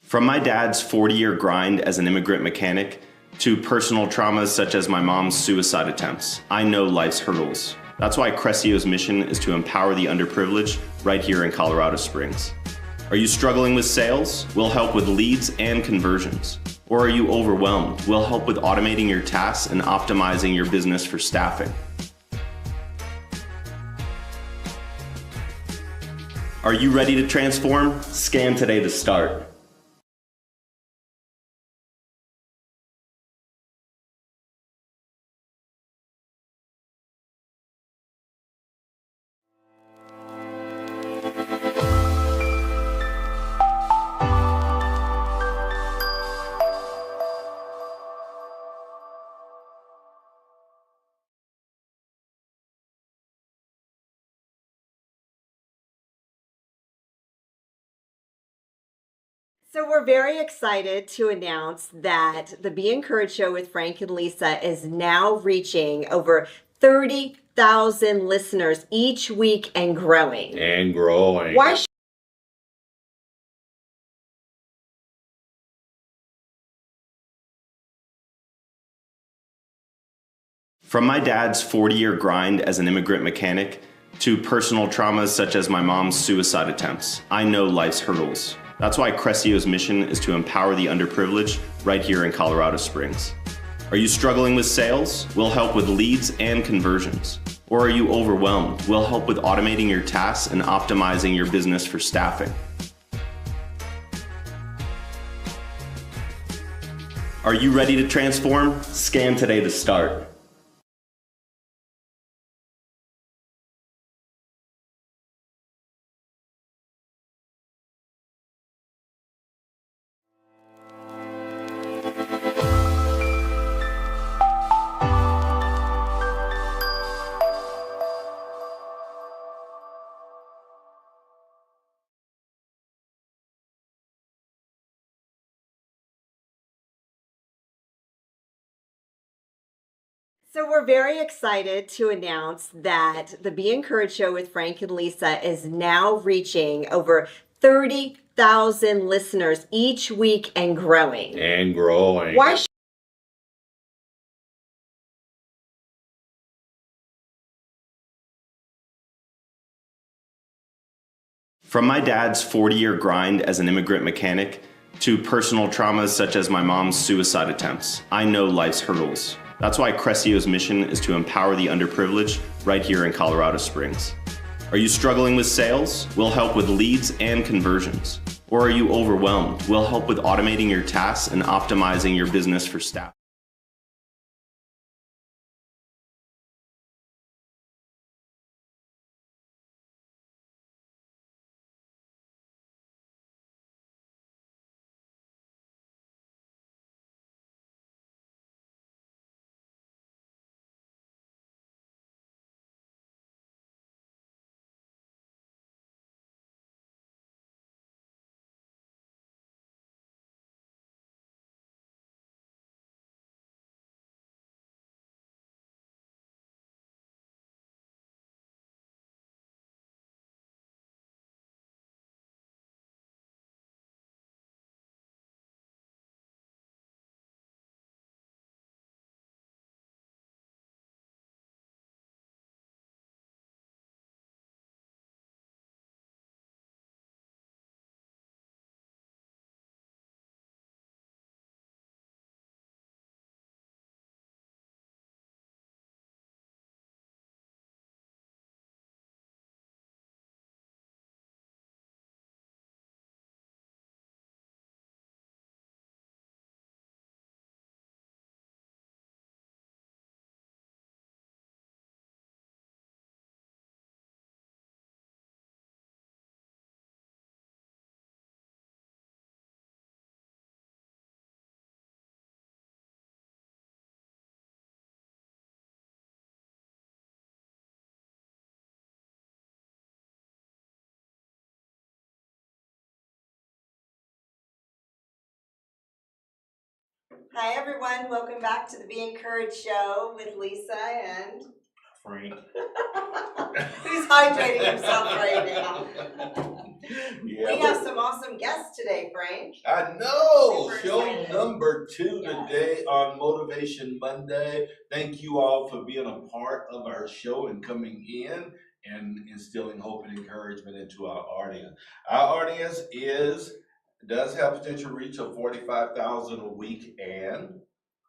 From my dad's 40-year grind as an immigrant mechanic to personal traumas such as my mom's suicide attempts, I know life's hurdles. That's why Crescio's mission is to empower the underprivileged right here in Colorado Springs. Are you struggling with sales? We'll help with leads and conversions. Or are you overwhelmed? We'll help with automating your tasks and optimizing your business for staffing. Are you ready to transform? Scan today to start. So we're very excited to announce that the Be Encouraged Show with Frank and Lisa is now reaching over 30,000 listeners each week and growing. And growing. Why From my dad's 40-year grind as an immigrant mechanic to personal traumas such as my mom's suicide attempts, I know life's hurdles. That's why Crescio's mission is to empower the underprivileged right here in Colorado Springs. Are you struggling with sales? We'll help with leads and conversions. Or are you overwhelmed? We'll help with automating your tasks and optimizing your business for staffing. Are you ready to transform? Scan today to start. So we're very excited to announce that the Be Encouraged Show with Frank and Lisa is now reaching over 30,000 listeners each week and growing. And growing. Why From my dad's 40-year grind as an immigrant mechanic to personal traumas such as my mom's suicide attempts, I know life's hurdles. That's why Crescio's mission is to empower the underprivileged right here in Colorado Springs. Are you struggling with sales? We'll help with leads and conversions. Or are you overwhelmed? We'll help with automating your tasks and optimizing your business for staff. Hi, everyone. Welcome back to the Be Encouraged show with Lisa and Frank. who's hydrating himself right now. Yeah, We have some awesome guests today, Frank. I know. Super Show excited. number 2 Yes. today on Motivation Monday. Thank you all for being a part of our show and coming in and instilling hope and encouragement into our audience. Our audience does have potential reach of 45,000 a week and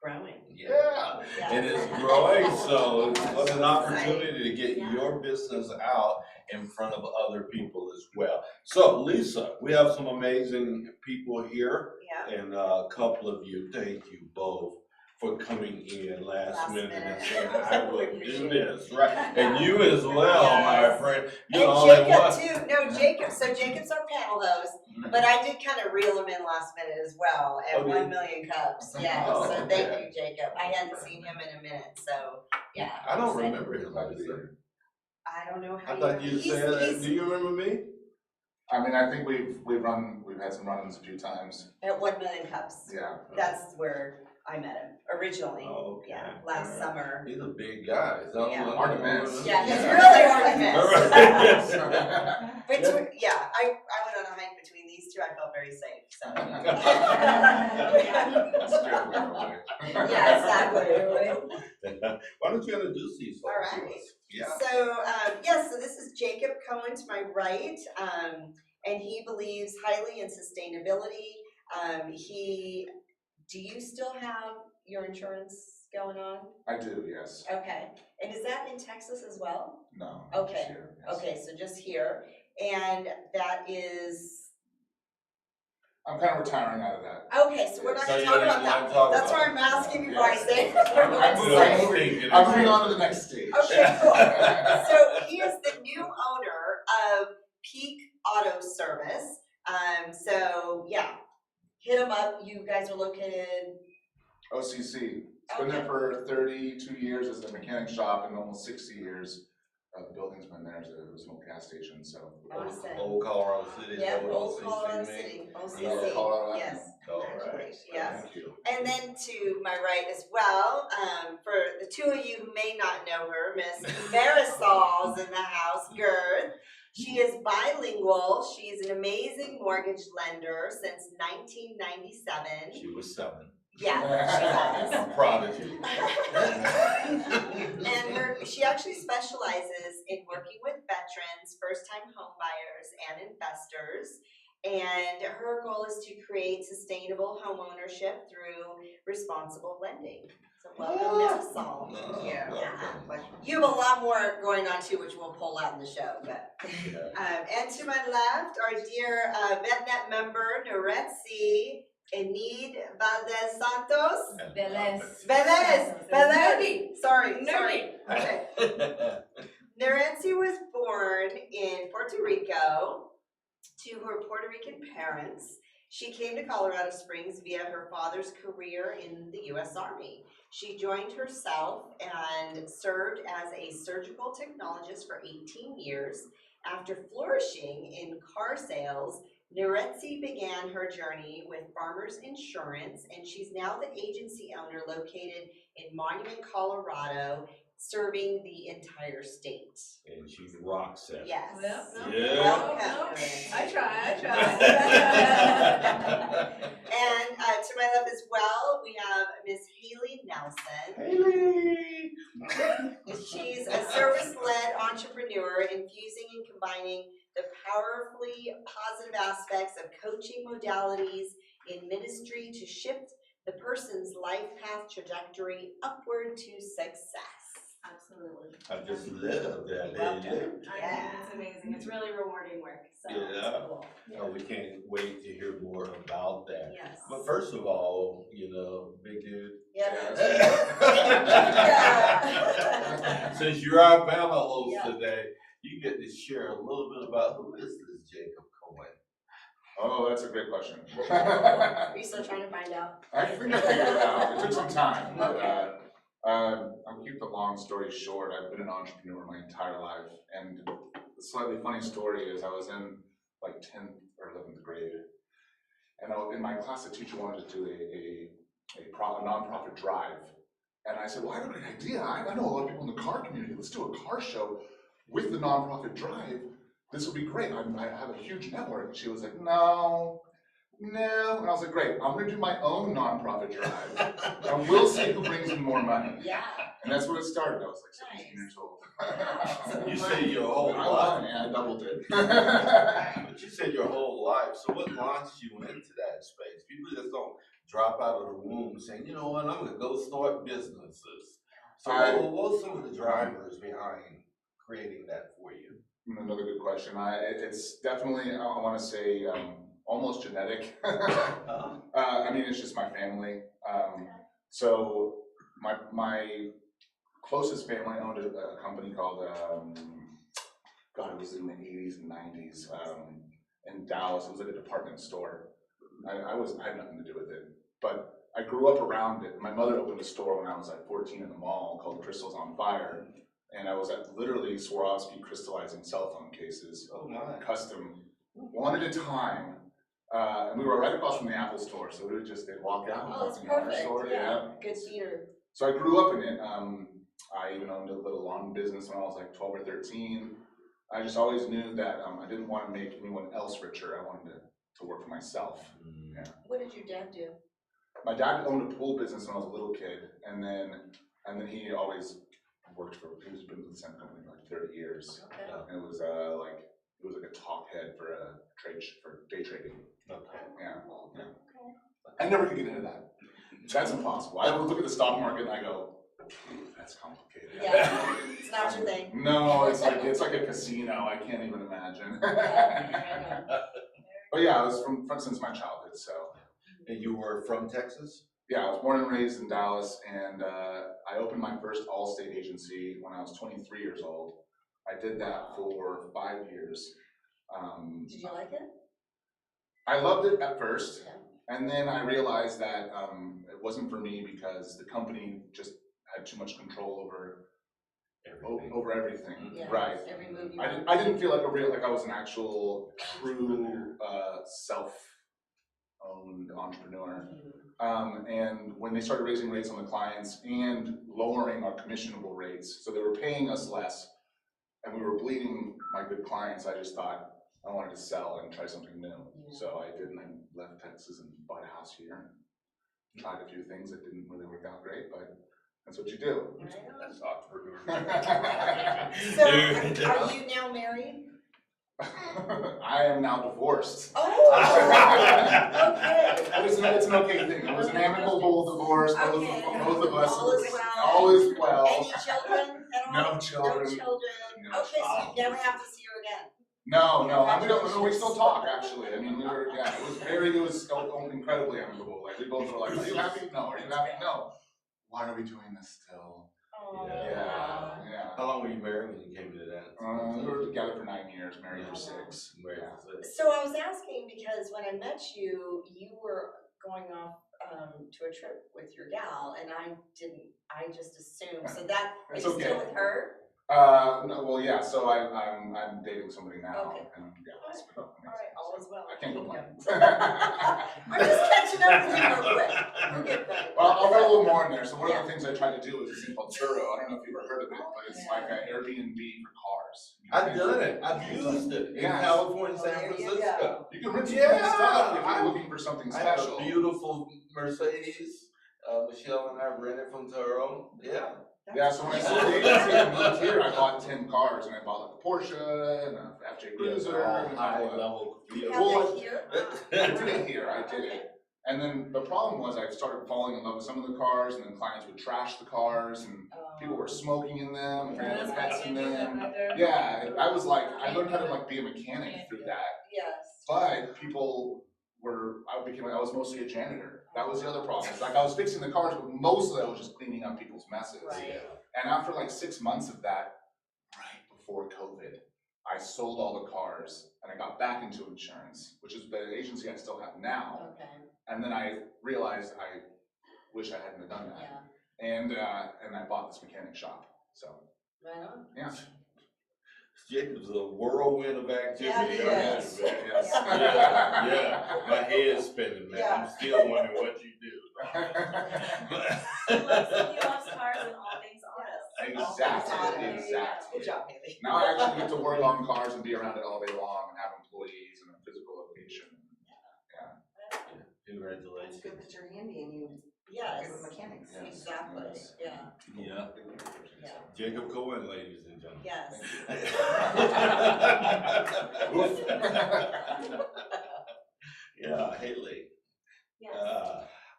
Growing. yeah, Yeah. and it's growing, so it's what an Exciting. opportunity to get Yeah. your business out in front of other people as well. So Lisa, we have some amazing people here, Yeah. and a couple of you, thank you both for coming in last minute and saying, I We will appreciate do it. this, right? And you as well, Yes. my friend. You And know, like Jacob what? too. No, Jacob. So Jacob's our panel host, but I did kind of reel him in last minute as well at Okay. 1 million cups. Yeah. Oh, So okay. thank you, Jacob. I hadn't seen him in a minute, so yeah. I don't excited. remember him. Lisa. I don't know how I thought you said that. Do you remember me? I mean, I think we've had some run-ins a few times. At 1 million cups. Yeah. That's where I met him originally. Oh, okay. Yeah, last summer. He's a big guy. So Yeah. Hard to miss. Yeah, he's really hard to miss. Alright. Between, yeah, I went on a hike between these two. I felt very safe. So. Scared me away. Yeah, exactly. Why don't you introduce these folks to Alright. us? Yeah. So, so this is Jacob Cohen to my right, and he believes highly in sustainability. Do you still have your insurance going on? I do, yes. Okay, and is that in Texas as well? No. Okay. just here, yes. Okay, so just here, and that is, I'm kind of retiring out of that. okay, so we're not So gonna you talk don't about even that. wanna talk That's about why it. I'm asking before I Yes. say it. We're going to say it. I'm moving on to the next stage. Okay, cool. So he is the new owner of Peak Auto Service. So yeah, hit him up. You guys are located. OCC. It's been there for 32 years as a mechanic shop and almost 60 years. The building's been there as a original gas station, so. Awesome. Old Colorado City. Yeah, is what old OCC Colorado means? City, Yeah, OCC, Colorado. yes. Alright. Yeah. Thank you. And then to my right as well, for the two of you who may not know her, Miss Marisol's in the house, Gerd. She is bilingual. She's an amazing mortgage lender since 1997. She was 7. Yeah, she was. I'm proud of you. And she actually specializes in working with veterans, first-time home buyers, and investors. And her goal is to create sustainable home ownership through responsible lending. So welcome, Marisol. Yeah. You have a lot more going on too, which we'll pull out in the show. But and to my left, our dear VetNet member, Noretzi Aedyn Valdez Santos. Velez. Sorry. Okay. Noretzi was born in Puerto Rico to her Puerto Rican parents. She came to Colorado Springs via her father's career in the U.S. Army. She joined herself and served as a surgical technologist for 18 years. After flourishing in car sales, Noretzi began her journey with Farmers Insurance, and she's now the agency owner located in Monument, Colorado, serving the entire state. And she rocks it. Yes. Yeah. Welcome. I try. And to my left as well, we have Miss Haley Nelson. Haley. She's a service-led entrepreneur, infusing and combining the powerfully positive aspects of coaching modalities in ministry to shift the person's life path trajectory upward to success. Absolutely. I just love that. Welcome. Yeah, it's amazing. It's really rewarding work. So Yeah. it's cool. Oh, we can't wait to hear more about that. Yes. But first of all, big dude. Yep. Since you're our panel host Yeah. today, you get to share a little bit about who is this Jacob Cohen? Oh, that's a great question. Are you still trying to find out? I think I figured it out. It took some time, but I'll keep the long story short. I've been an entrepreneur my entire life, and the slightly funny story is I was in like 10th or 11th grade, and in my class, the teacher wanted to do a a nonprofit drive. And I said, well, I have a great idea. I know a lot of people in the car community. Let's do a car show with the nonprofit drive. This will be great. I have a huge network. And she was like, no. And I was like, great. I'm going to do my own nonprofit drive. And we'll see who brings in more money. Yeah. And that's what it started. I was like 17 years old. You said your whole I life. won, yeah, I doubled it. But you said your whole life. So what launched you into that space? People just don't drop out of the womb saying, you know what, I'm gonna go start businesses. So what were some of the drivers behind creating that for you? Another good question. It's definitely, I want to say, almost genetic. I mean, it's just my family. So my closest family owned a company called, God, it was in the 80s and 90s in Dallas. It was like a department store. I had nothing to do with it, but I grew up around it. My mother opened a store when I was like 14 in the mall called Crystals on Fire, and I was at literally Swarovski crystallizing cell phone cases, custom, one at a time. And we were right across from the Apple store, so we would just, they'd walk out and walk in our store. Yeah. Good theater. So I grew up in it. I even owned a little lawn business when I was like 12 or 13. I just always knew that I didn't want to make anyone else richer. I wanted to work for myself. Yeah. What did your dad do? My dad owned a pool business when I was a little kid, and then he always worked for. He's been with the same company for like 30 years. Okay. And it was like a top head for day trading. Okay. Yeah. I never could get into that. That's impossible. I would look at the stock market and I go, that's complicated. Yeah, it's not your thing. No, it's like a casino. I can't even imagine. But yeah, I was from since my childhood. So. And you were from Texas? Yeah, I was born and raised in Dallas, and I opened my first all-state agency when I was 23 years old. I did that for 5 years. Did you like it? I loved it at first, Yeah. and then I realized that it wasn't for me because the company just had too much control over everything. Yeah. Right. Every move you I didn't feel like I was an actual true self-owned entrepreneur. And when they started raising rates on the clients and lowering our commissionable rates, so they were paying us less, and we were bleeding my good clients, I just thought I wanted to sell and try something new. Yeah. So I did, and I left Texas and bought a house here and tried a few things that didn't really work out great, but that's what you do. That's entrepreneur. So, are you now married? I am now divorced. Oh, okay. It's an okay thing. It was an amicable divorce. Okay. Both of us. All is well. All is well. Any children at all? No children. No children. No Okay, so you never have to see her again. No. We still talk actually. I mean, it was incredibly amicable. Like we both were like, "Are you happy? No. Are you happy? No. Why are we doing this still?" Yeah. How long were you married when you came to that? We were together for 9 years, married for 6. Married for 6. So I was asking because when I met you, you were going off to a trip with your gal, and I just assumed. So that, are you It's okay. still with her? No, well, yeah. So I'm dating somebody now, Okay. and yeah, it's been All right, all is well. I can't complain. I'm just catching up with you real quick. We'll get better. Well, I'll put a little more in there. So one of the things I tried to do is this thing called Turo. I don't know if you've ever heard of it, but it's like an Airbnb for cars. I've done it. I've used it in California, San There you Francisco. You can rent some Yeah, stuff if I- you're looking for something I have special. a beautiful Mercedes. Michelle and I rented from Turo. Yeah. Yeah, so when I sold the agency and moved here, I bought 10 cars, and I bought like a Porsche and a FJ Cruiser. All And high all level. You have that here? I did it here, I did it. And then the problem was I started falling in love with some of the cars, and then clients would trash the cars, and people were smoking in them, and they had pets in them. Yeah, I was like, I learned how to like be a mechanic through that. Yes. But people I was mostly a janitor. That was the other problem. It's like I was fixing the cars, but mostly I was just cleaning up people's messes. Right. And after like 6 months of that, right before COVID, I sold all the cars and I got back into insurance, which is the agency I still have now. Okay. And then I realized I wish I hadn't have done that. Yeah. And I bought this mechanic shop. So Right on. yeah. Jacob's a whirlwind of activity. Yeah, Yes. Yeah. My head's spinning, man. Yeah. I'm still wondering what you do. He loves cars and all things auto. Exactly. Good job, Haley. Now I actually get to work on cars and be around it all day long and have employees and a physical location. Yeah. Congratulations. It's good that you're handy and you Yes, good with mechanics. Yes. exactly, Yes. yeah, Yeah. yeah, Jacob Cohen, ladies and gentlemen. yes. Yeah, Haley. Yes.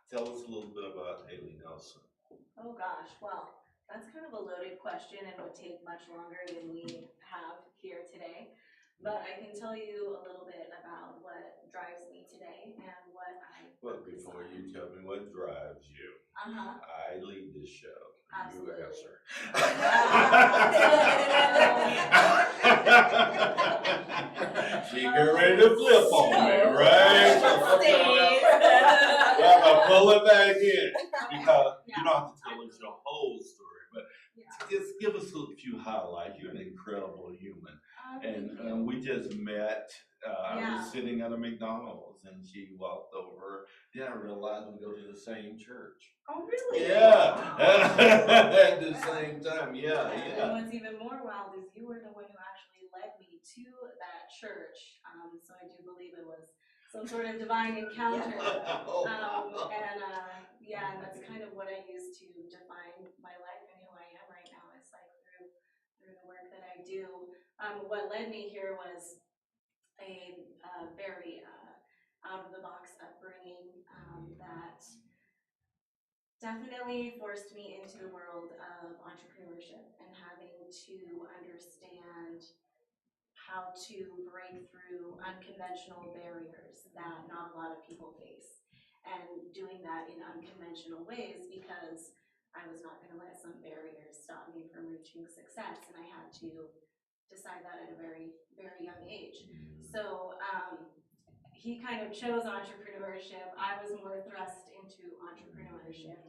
Tell us a little bit about Haley Nelson. Oh gosh, well, that's kind of a loaded question and would take much longer than we have here today. But I can tell you a little bit about what drives me today and what I Well, focus before on. you tell me what drives you, Uh-huh. I lead this show. Absolutely. You answer. She get ready to flip on me, right? Well, I'll pull it back in because you don't have to tell us your whole story, but just give us a few highlights. You're an incredible human. And we just met. I was sitting at a McDonald's and she walked over. Then I realized we go to the same church. Oh, really? Yeah. Wow. At the same time. Yeah. And what's even more wild is you were the one who actually led me to that church. So I do believe it was some sort of divine encounter. And that's kind of what I use to define my life and who I am right now. It's like through the work that I do. What led me here was a very out of the box upbringing that definitely forced me into the world of entrepreneurship and having to understand how to break through unconventional barriers that not a lot of people face, and doing that in unconventional ways because I was not going to let some barriers stop me from reaching success, and I had to decide that at a very, very young age. So he kind of chose entrepreneurship. I was more thrust into entrepreneurship.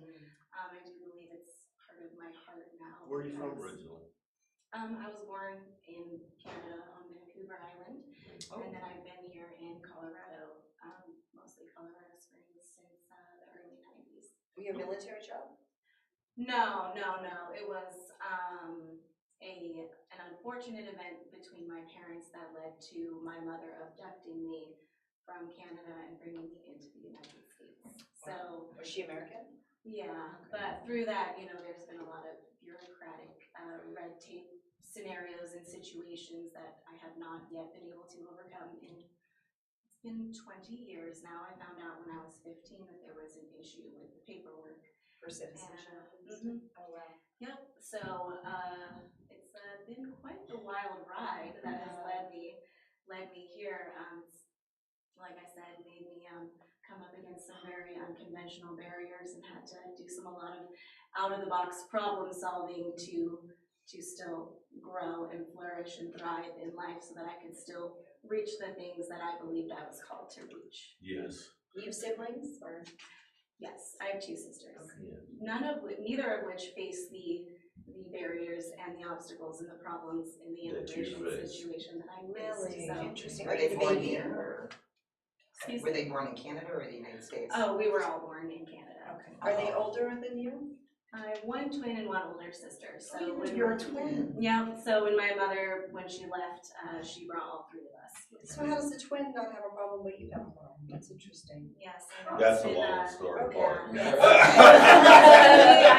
I do believe it's part of my heart now. Where are you from originally? I was born in Canada on Vancouver Island, and then I've been here in Colorado, mostly Colorado Springs, since the early 90s. Were you a military child? No. It was an unfortunate event between my parents that led to my mother abducting me from Canada and bringing me into the United States. So Was she American? yeah, but through that, there's been a lot of bureaucratic red tape scenarios and situations that I have not yet been able to overcome. And it's been 20 years now. I found out when I was 15 that there was an issue with the paperwork. For citizenship? Oh, wow. Yep, so it's been quite the wild ride that has led me here. Like I said, made me come up against some very unconventional barriers and had to do a lot of out of the box problem solving to still grow and flourish and thrive in life so that I could still reach the things that I believed I was called to reach. Yes. Do you have siblings or? Yes, I have two sisters. Okay. Neither of which face the barriers and the obstacles and the problems in the That you immigration face. situation that I Really faced. So, interesting. Are they born here or? excuse Were me. they born in Canada or the United States? Oh, we were all born in Canada. Okay. Are they older than you? I have one twin and one older sister. So You're a twin. yeah. So when my mother, when she left, she brought all three of us. So how does the twin not have a problem, but you have a problem? That's interesting. Yes, I know. That's It's a been, long story okay. part. I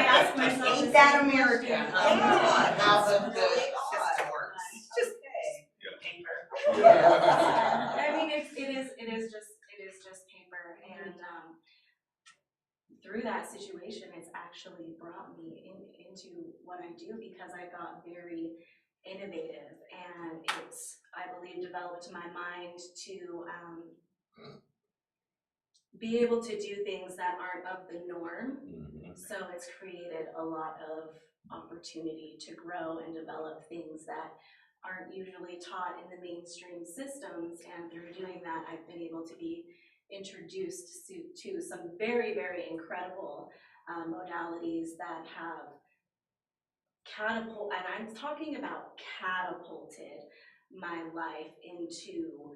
ask myself. Ain't the that same American? question. Yeah. How the Really system works. Just I mean, it is just paper, and through that situation, it's actually brought me into what I do because I got very innovative, and it's, I believe, developed my mind to be able to do things that aren't of the norm. So it's created a lot of opportunity to grow and develop things that aren't usually taught in the mainstream systems, and through doing that, I've been able to be introduced to some very, very incredible modalities that have and I'm talking about catapulted my life into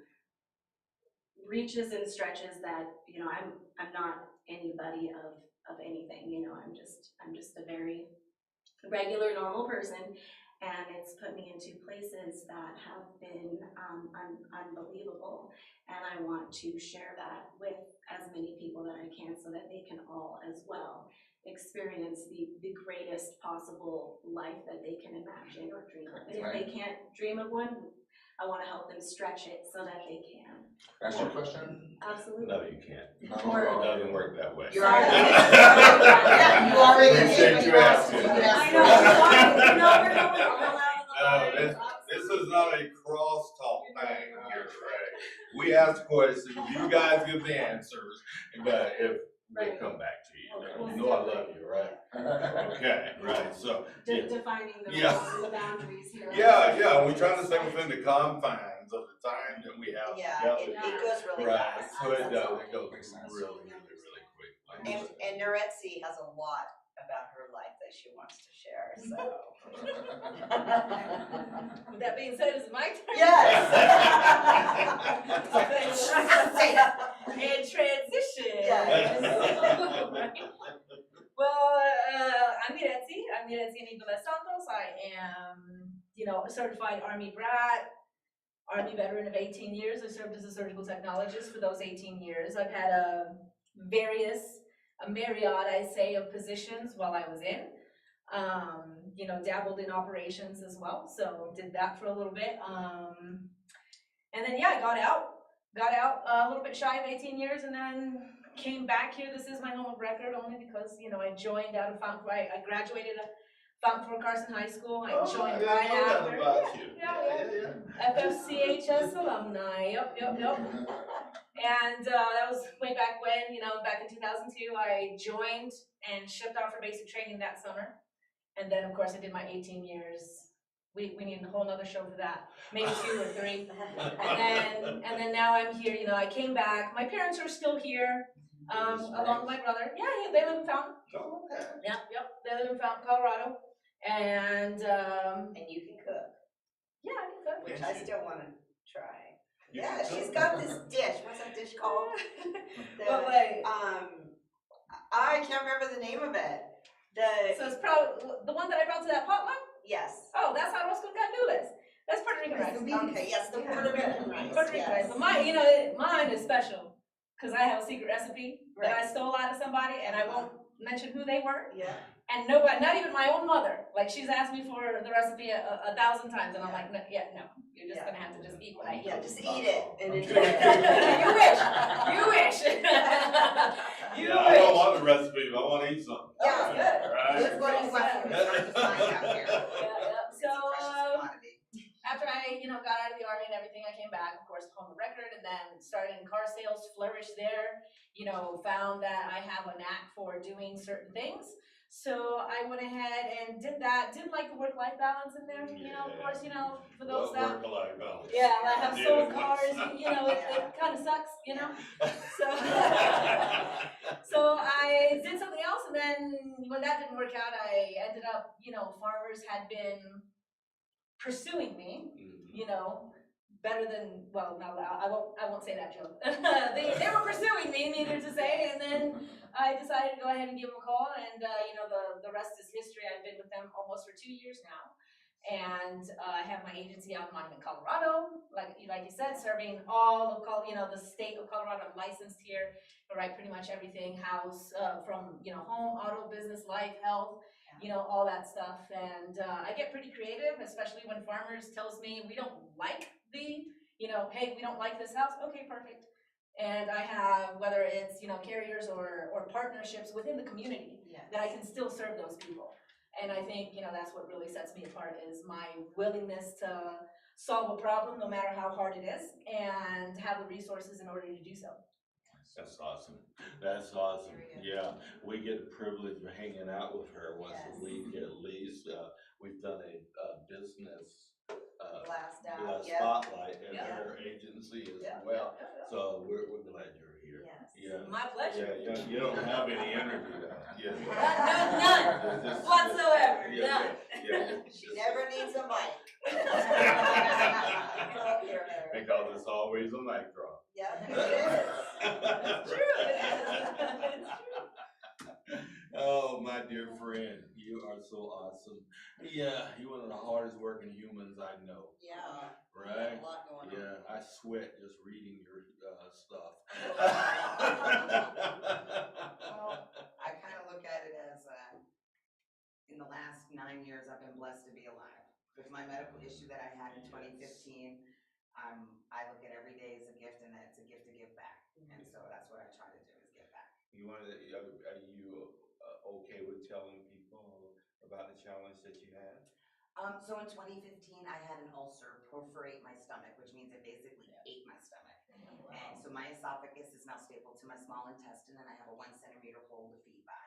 reaches and stretches that, I'm not anybody of anything, you know, I'm just a very regular, normal person, and it's put me into places that have been unbelievable, and I want to share that with as many people that I can so that they can all as well experience the greatest possible life that they can imagine or dream of. And if they can't dream of one, I want to help them stretch it so that they can. Ask you a question? Absolutely. No, you can't. Or- It doesn't work that way. You're already, yeah, you already Appreciate did what you you asked. asking. You could ask I for know, it. no, we're going all out of the No, line. this is not a crosstalk thing here, right? We ask questions, you guys give the answers, but if we'll Right. come back to you. Okay. You know I love you, right? Okay, right, so, yeah. Defining the Yeah. rules and the boundaries here. Yeah, we're trying to stay within the confines of the time that we have Yeah, together. it goes really Right, fast. so it That's does, all. it goes Makes sense. really quick. And Nuretzi has a lot about her life that she wants to share, so. With that being said, is it my turn? Yes. Say that. And transition. Yes. Well, I'm Gerdis. I'm Gerdis Santos. I am, a certified Army brat, Army veteran of 18 years. I served as a surgical technologist for those 18 years. I've had a myriad, I say, of positions while I was in. Dabbled in operations as well, so did that for a little bit. And then I got out a little bit shy of 18 years, and then came back here. This is my home of record only because I joined out of Fountain. I graduated at Fountain Fort Carson High School. I joined right after. FFCHS alumni. Yep. And that was way back when, back in 2002, I joined and shipped off for basic training that summer. And then, of course, I did my 18 years. We need a whole nother show for that, maybe 2 or 3. And then now I'm here. I came back. My parents are still here, along with my brother. Yeah, they live in Fountain. Oh, okay. Yep. They live in Fountain, Colorado. And you can cook, yeah, I can cook. which I still want to try. You Yeah, can she's cook. got this dish. What's that dish called? Well, wait. I can't remember the name of it. So it's probably the one that I brought to that potluck. Yes. Oh, that's arroz con gandules. That's Puerto Rican rice. Okay, yes, the Puerto Rican rice. Puerto Rican rice. Yes. But mine is special because I have a secret recipe that I stole out of somebody, and I won't mention who they were. Yeah. And nobody, not even my own mother. Like, she's asked me for the recipe a 1,000 times, and I'm like, no, you're just gonna have to just eat what I eat. Yeah, just eat it and Okay. enjoy it. You wish. You I don't want the recipe, but I want to eat something. Yeah, good. Right. That's what he's left for me to find out here. Yeah. It's So, a precious commodity. after I, got out of the Army and everything, I came back, of course, home of record, and then started in car sales, flourished there, found that I have a knack for doing certain things. So I went ahead and did that. Didn't like the work-life balance in there, of course, for those that. Work-life balance. Yeah, I have Did sold it cars, once. it kind of sucks, So, so I did something else, and then when that didn't work out, I ended up, farmers had been pursuing me, better than, well, no, I won't say that joke. They were pursuing me, needless to say, and then I decided to go ahead and give them a call, and the rest is history. I've been with them almost for 2 years now. And I have my agency out in Monument, Colorado. Like you said, serving all of the state of Colorado. I'm licensed here to write pretty much everything, house, from home, auto, business, life, health, all that stuff. And I get pretty creative, especially when farmers tells me we don't like the, hey, we don't like this house. Okay, perfect. And I have, whether it's carriers or partnerships within the community, that I can still serve those people. And I think, that's what really sets me apart is my willingness to solve a problem, no matter how hard it is, and have the resources in order to do so. That's awesome. That's awesome. Yeah, we get the privilege of hanging out with her once a week at least. We've done a business Blast out, spotlight at Yeah. her agency as well. So we're glad you're here. Yes. Yeah. My pleasure. Yeah, you don't have any energy though. Yeah. None Just- whatsoever. Yeah, None. She never needs a mic. yeah. Because it's always a mic drop. Yeah, it is. It's true. It's true. dear friend. You are so awesome. Yeah, you're one of the hardest working humans I know. Yeah. Right? A lot going on. Yeah, I sweat just reading your stuff. Well, I kind of look at it as, in the last 9 years, I've been blessed to be alive. With my medical issue that I had in 2015, I look at every day as a gift, and it's a gift to give back. And so that's what I try to do, is give back. Are you okay with telling people about the challenge that you had? So in 2015, I had an ulcer perforate my stomach, which means it basically ate my stomach. And so my esophagus is now stapled to my small intestine, and I have a 1 centimeter hole to feed by.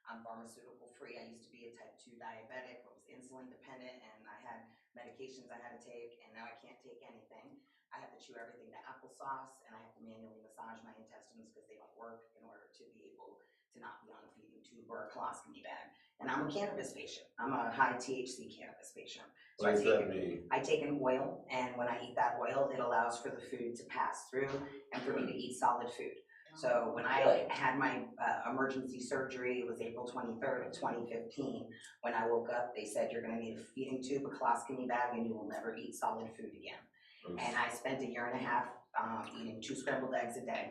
I'm pharmaceutical free. I used to be a type 2 diabetic, I was insulin dependent, and I had medications I had to take, and now I can't take anything. I have to chew everything to applesauce, and I have to manually massage my intestines because they don't work in order to be able to not be on a feeding tube or a colostomy bag. And I'm a cannabis patient. I'm a high THC cannabis patient. So What does that mean? I take an oil, and when I eat that oil, it allows for the food to pass through and for me to eat solid food. So when I had my emergency surgery, it was April 23rd of 2015. When I woke up, they said, you're gonna need a feeding tube, a colostomy bag, and you will never eat solid food again. And I spent 1.5 years eating 2 scrambled eggs a day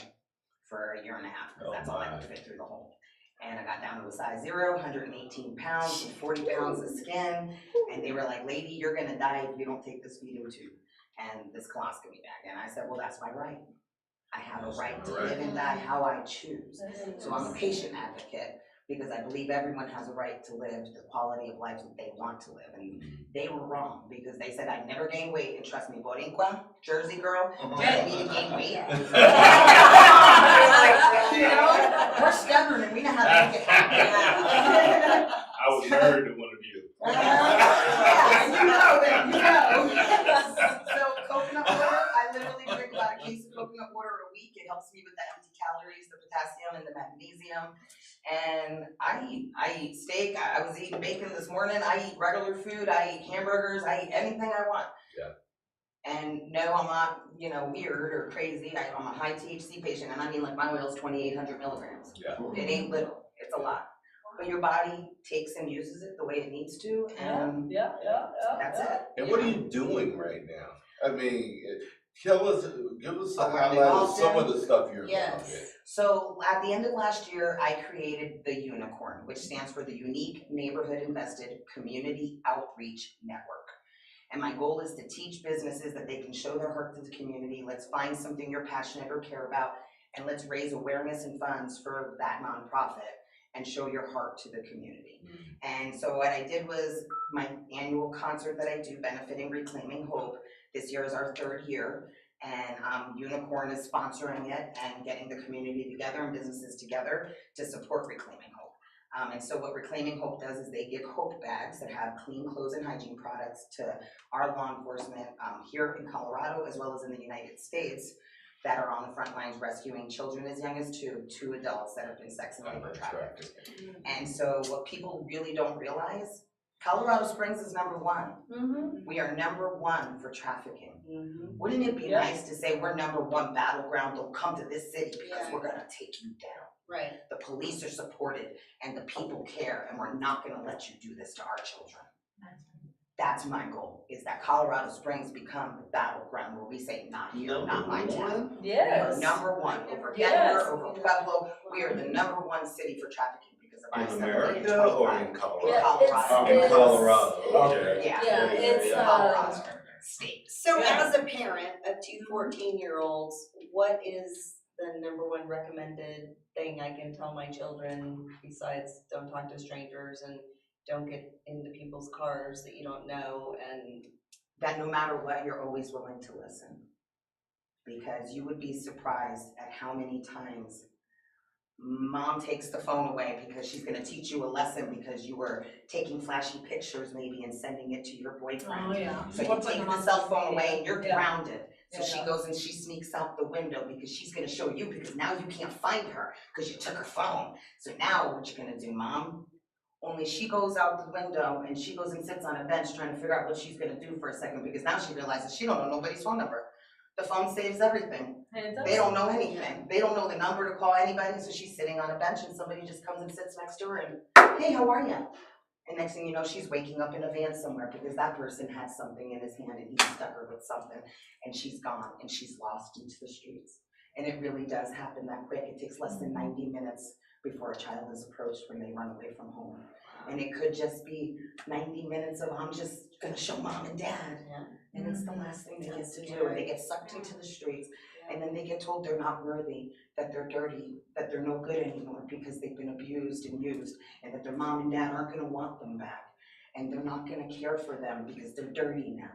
for 1.5 years, because that's all I could fit through the hole. And I got down to a size 0, 118 pounds, and 40 pounds of skin. And they were like, lady, you're gonna die if you don't take this feeding tube and this colostomy bag. And I said, well, that's my right. I have a right to live and die how I choose. So I'm a patient advocate, because I believe everyone has a right to live the quality of life that they want to live. And they were wrong, because they said I'd never gain weight. And trust me, Boricua, Jersey girl, telling me to gain weight. You know, we're stubborn and we know how to make it happen. I was married to one of you. Yeah, you know that, you know. So coconut water, I literally drink about a case of coconut water a week. It helps me with the empty calories, the potassium and the magnesium. And I eat steak. I was eating bacon this morning. I eat regular food. I eat hamburgers. I eat anything I want. Yeah. And no, I'm not, weird or crazy. I'm a high THC patient, and I mean, like, my oil's 2,800 milligrams. Yeah. It ain't little. It's a lot. But your body takes and uses it the way it needs to, and that's it. And what are you doing right now? I mean, give us a Oh, we're highlight of involved some in? of the stuff you're involved Yes. in. So at the end of last year, I created the Unicorn, which stands for the Unique Neighborhood Invested Community Outreach Network. And my goal is to teach businesses that they can show their heart to the community. Let's find something you're passionate or care about, and let's raise awareness and funds for that nonprofit and show your heart to the community. And so what I did was my annual concert that I do, benefiting Reclaiming Hope. This year is our 3rd year, and Unicorn is sponsoring it and getting the community together and businesses together to support Reclaiming Hope. And so what Reclaiming Hope does is they give hope bags that have clean clothes and hygiene products to our law enforcement here in Colorado, as well as in the United States, that are on the front lines rescuing children as young as 2 adults that have been sex and labor trafficked. And so what people really don't realize, Colorado Springs is number 1. We are number 1 for trafficking. Wouldn't it be nice to say we're number 1 battleground, don't come to this city because we're gonna take you down. Right. The police are supported and the people care, and we're not gonna let you do this to our children. That's my goal, is that Colorado Springs become the battleground where we say, not here, not my town. Yes. We are number 1 over Yes. Denver, over Pueblo. We are the number 1 city for trafficking because of In I-70 America or in Colorado? In Colorado. In Colorado, okay. Yeah, it's, Colorado state. So as a parent of 2 14-year-olds, what is the number 1 recommended thing I can tell my children besides don't talk to strangers and don't get into people's cars that you don't know, and that no matter what, you're always willing to listen? Because you would be surprised at how many times mom takes the phone away because she's gonna teach you a lesson because you were taking flashy pictures maybe and sending it to your boyfriend. Oh, yeah. So you take the cell phone away and you're grounded. So Yeah. she goes and she sneaks out the window because she's gonna show you, because now you can't find her because you took her phone. So now what you're gonna do, mom? Only she goes out the window and she goes and sits on a bench trying to figure out what she's gonna do for a second, because now she realizes she don't know nobody's phone number. The phone saves everything. And it does. They don't know anything. They don't know the number to call anybody, so she's sitting on a bench and somebody just comes and sits next to her and, hey, how are you? And next thing you know, she's waking up in a van somewhere because that person had something in his hand and he stuck her with something and she's gone and she's lost into the streets. And it really does happen that quick. It takes less than 90 minutes before a child is approached when they run away from home. And it could just be 90 minutes of, I'm just gonna show mom and dad. And it's the last thing they get to do. And they get sucked into the streets. And then they get told they're not worthy, that they're dirty, that they're no good anymore because they've been abused and used, and that their mom and dad aren't gonna want them back. And they're not gonna care for them because they're dirty now.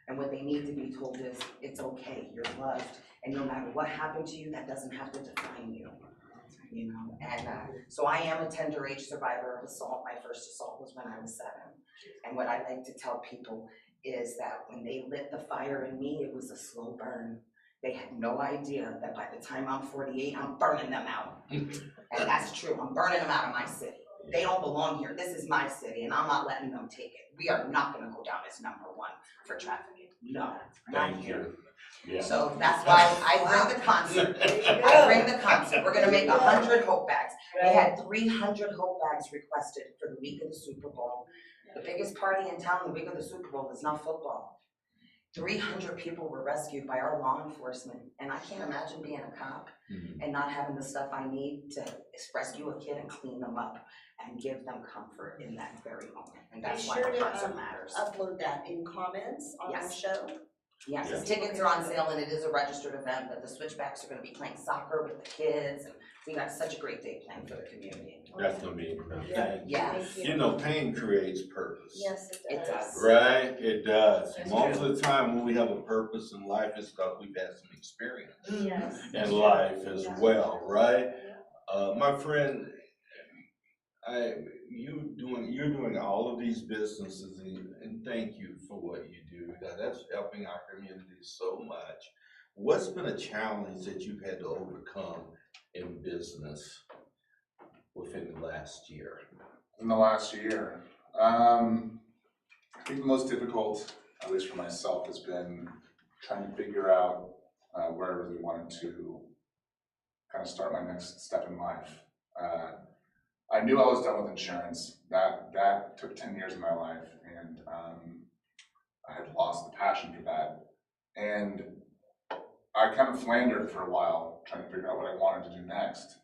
And what they need to be told is, it's okay, you're loved. And no matter what happened to you, that doesn't have to define you. You know, and so I am a tender age survivor of assault. My first assault was when I was 7. And what I like to tell people is that when they lit the fire in me, it was a slow burn. They had no idea that by the time I'm 48, I'm burning them out. And that's true, I'm burning them out of my city. They don't belong here, this is my city, and I'm not letting them take it. We are not gonna go down as #1 for trafficking, no, not here. Yeah. So that's why I bring the concert. I bring the concert. We're gonna make 100 hope bags. They had 300 hope bags requested for the week of the Super Bowl. The biggest party in town the week of the Super Bowl is not football. 300 people were rescued by our law enforcement. And I can't imagine being a cop and not having the stuff I need to rescue a kid and clean them up and give them comfort in that very moment. And that's why the concert matters. Upload that in comments on our Yes. show. Yes, the tickets are on sale and it is a registered event, but the Switchbacks are gonna be playing soccer with the kids, and we got such a great day planned for the community. That's gonna be incredible. Yes. You know, pain creates purpose. Yes, It does. Right, it does. That's Most true. of the time when we have a purpose in life, it's stuff we've had some experience Yes. in life as well, right? My friend, you're doing all of these businesses and thank you for what you do. That's helping our community so much. What's been a challenge that you've had to overcome in business within the last year? In the last year, I think the most difficult, at least for myself, has been trying to figure out where I really wanted to kind of start my next step in life. I knew I was done with insurance. That took 10 years of my life, and I had lost the passion for that. And I kind of floundered for a while, trying to figure out what I wanted to do next.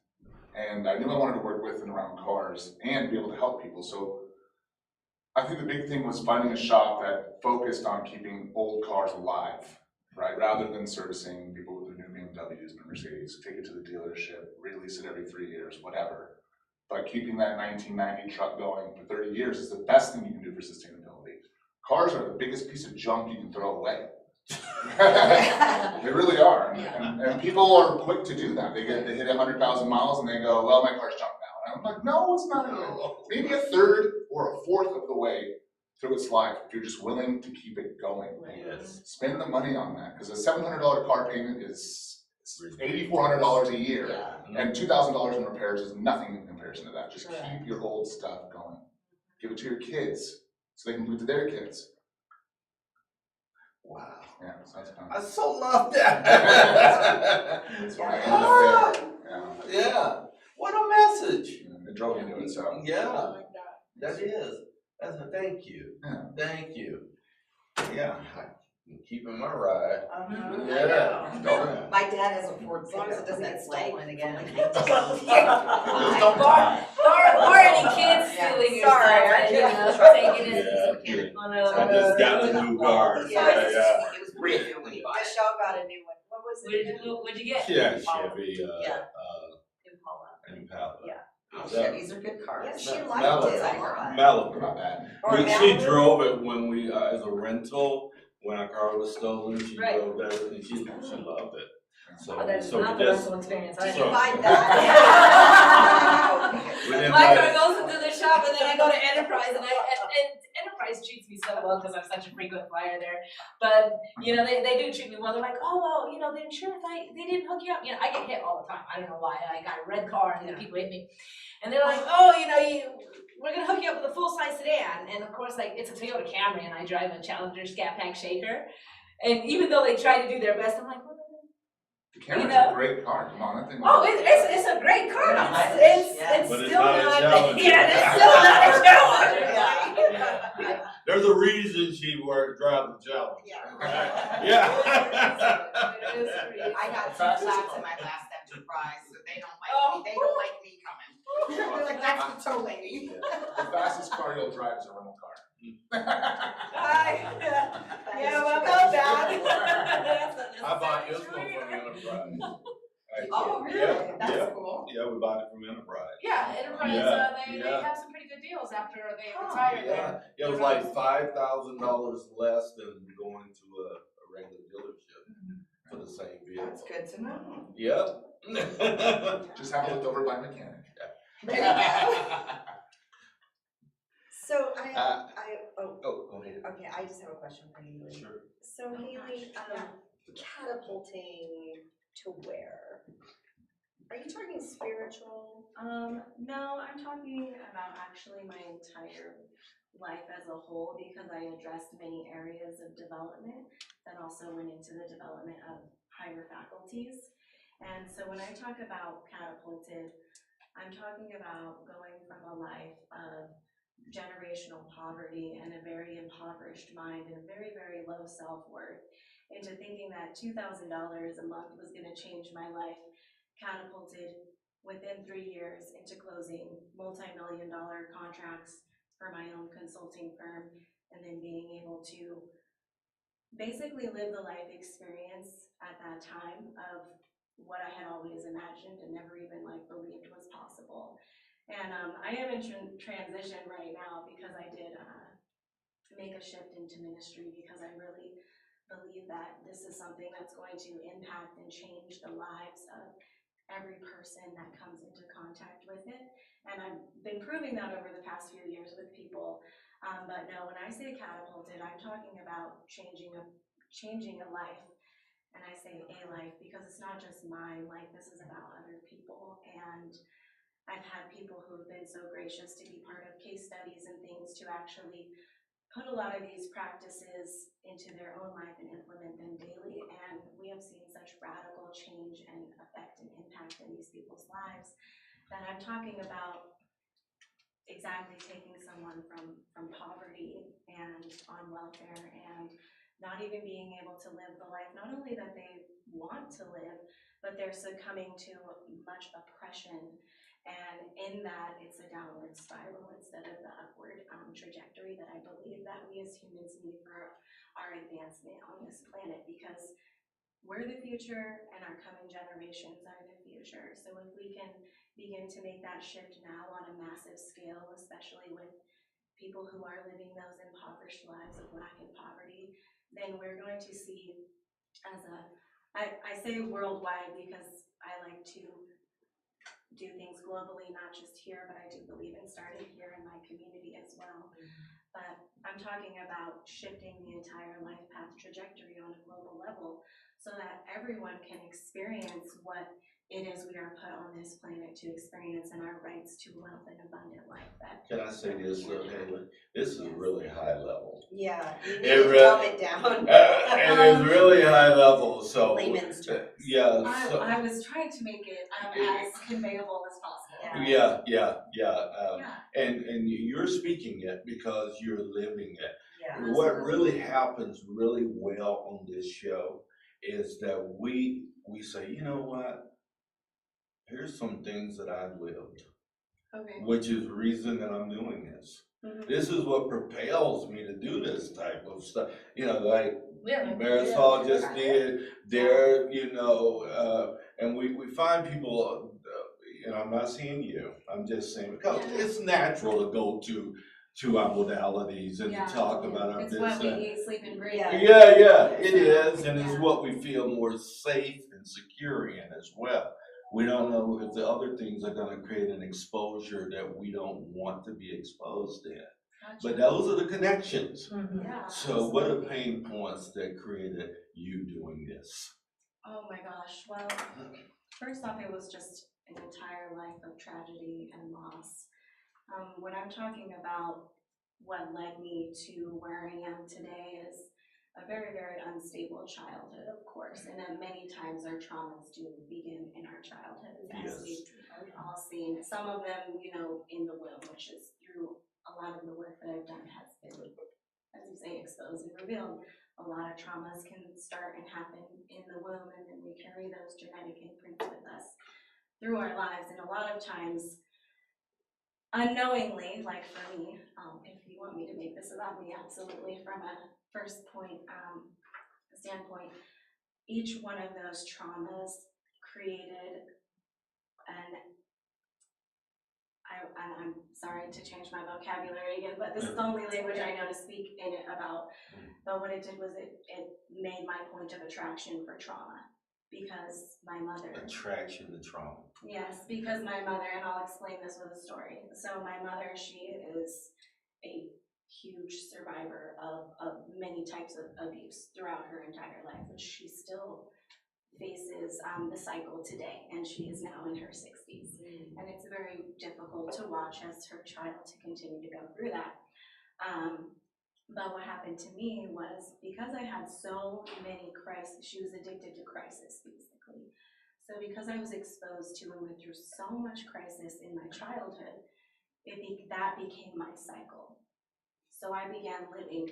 And I knew I wanted to work with and around cars and be able to help people. So I think the big thing was finding a shop that focused on keeping old cars alive, right? Rather than servicing people with their new BMWs and Mercedes, take it to the dealership, release it every 3 years, whatever. But keeping that 1990 truck going for 30 years is the best thing you can do for sustainability. Cars are the biggest piece of junk you can throw away. They really are. And people are quick to do that. They hit 100,000 miles and they go, well, my car's junk now. And I'm like, no, it's not. Maybe a third or a fourth of the way through its life if you're just willing to keep it going. Yes. Spend the money on that, because a $700 car payment is $8,400 a year, and $2,000 in repairs is nothing in comparison to that. Just keep your old stuff going. Give it to your kids so they can give it to their kids. Wow. Yeah, so that's kind I of. so love that. That's why I ended up there. Yeah. What a message. It drove me to it, so. Yeah. That is. That's a thank you. Yeah. Thank you. Yeah. I'm keeping my ride. Yeah. Yeah. My dad has a Ford As long as it doesn't get stolen again. Or any kids stealing your Sorry, stuff, I you just- know, taking it. I just got a new car. It Yeah. was brand new when he bought it. Michelle got a new one. What was it? What'd you get? Yeah, Chevy, Impala. Impala. Yeah. Chevys are good cars. Yeah, she No, liked Malibu. it. Malibu. Not bad. Or When she Malibu. drove it when we, as a rental, when our car was stolen, she Right. drove that and she loved it. So, Oh, that's so not we the just, rental experience. Did So- you buy that? we didn't My buy car it. goes into the shop and then I go to Enterprise and Enterprise treats me so well because I'm such a frequent flyer there. But, you know, they do treat me well. They're like, oh, well, you know, the insurance, they didn't hook you up. You know, I get hit all the time. I don't know why. I got a red car and then people hit me. And they're like, oh, you know, we're going to hook you up with a full-size sedan. And of course, like, it's a Toyota Camry and I drive a Challenger Scat Pack Shaker. And even though they try to do their best, I'm like, well, The Karen's know? a great car, come on, that thing. oh, it's a great car. Yeah, It's But it's still not a not, challenge. yeah, it's still not a challenge. Yeah. There's a reason she worked driving challenge. Yeah. Yeah. It is pretty. I got 2 Fastest flats car. in my last enterprise, so they don't Oh. like me, they don't like me coming. They're like, that's the tow lady. The fastest car you'll drive is a rental car. Yeah, well, about that. I bought this one from Enterprise. Oh, really? Yeah, That's yeah. cool. Yeah, we bought it from Enterprise. Yeah, Enterprise, Yeah, they yeah. have some pretty good deals after they Oh, retire Yeah, there. it was like $5,000 less than going to a regular dealership for the same vehicle. That's good to know. Yep. Just have it looked over by a mechanic. There you go. So Uh, oh, Oh, go ahead. okay, I just have a question for Haley. Sure. So Haley, catapulting to where? Are you talking spiritual? No, I'm talking about actually my entire life as a whole, because I addressed many areas of development that also went into the development of higher faculties. And so when I talk about catapulted, I'm talking about going from a life of generational poverty and a very impoverished mind and a very, very low self-worth into thinking that $2,000 a month was going to change my life, catapulted within 3 years into closing multi-million-dollar contracts for my own consulting firm, and then being able to basically live the life experience at that time of what I had always imagined and never even believed was possible. And I am in transition right now because I did make a shift into ministry, because I really believe that this is something that's going to impact and change the lives of every person that comes into contact with it. And I've been proving that over the past few years with people. But no, when I say catapulted, I'm talking about changing a life. And I say a life because it's not just mine, this is about other people. And I've had people who have been so gracious to be part of case studies and things to actually put a lot of these practices into their own life and implement them daily. And we have seen such radical change and effect and impact in these people's lives that I'm talking about exactly taking someone from poverty and on welfare and not even being able to live the life, not only that they want to live, but they're succumbing to much oppression. And in that, it's a downward spiral instead of the upward trajectory that I believe that we as humans need for our advancement on this planet, because we're the future and our coming generations are the future. So if we can begin to make that shift now on a massive scale, especially with people who are living those impoverished lives of lack and poverty, then we're going to see I say worldwide because I like to do things globally, not just here, but I do believe in starting here in my community as well. But I'm talking about shifting the entire life path trajectory on a global level so that everyone can experience what it is we are put on this planet to experience, and our rights to wealth and abundant life. Can I say this, Haley? This is really high level. Yeah, you need It to really- dumb it down. It is really high level, so. Layman's terms. Yeah, I was trying to make it as conveyable as possible. Yeah. And you're speaking it because you're living it. Yeah. What really happens really well on this show is that we say, you know what? Here's some things that I've lived, Okay. which is the reason that I'm doing this. Mhm. This is what propels me to do this type of stuff. Like Yeah. Marisol just did there, and we find people, I'm not saying you, I'm just saying, because it's natural to go to our modalities and to talk about our It's business. what we eat, sleep, and breathe. Yeah, it is, and it's what we feel more safe and secure in as well. We don't know if the other things are gonna create an exposure that we don't want to be exposed in. But those are the connections. Yeah. So what are pain points that created you doing this? Oh my gosh, well, first off, it was just an entire life of tragedy and loss. When I'm talking about what led me to where I am today is a very, very unstable childhood, of course, and then many times our traumas do begin in our childhood, as we've all seen. Some of them, you know, in the womb, which is through a lot of the work that I've done has been, as you say, exposed and revealed. A lot of traumas can start and happen in the womb, and then we carry those genetic imprints with us through our lives, and a lot of times unknowingly, like for me, if you want me to make this about me, absolutely, from a first point standpoint, each one of those traumas created I'm sorry to change my vocabulary again, but this is the only language I know to speak in it about. But what it did was it made my point of attraction for trauma, because my mother. Attraction to trauma. Yes, because my mother, and I'll explain this with a story. So my mother, she is a huge survivor of many types of abuse throughout her entire life, which she still faces the cycle today, and she is now in her 60s. And it's very difficult to watch as her child to continue to go through that. But what happened to me was, because I had so many crises, she was addicted to crisis, basically. So because I was exposed to and went through so much crisis in my childhood, that became my cycle. So I began living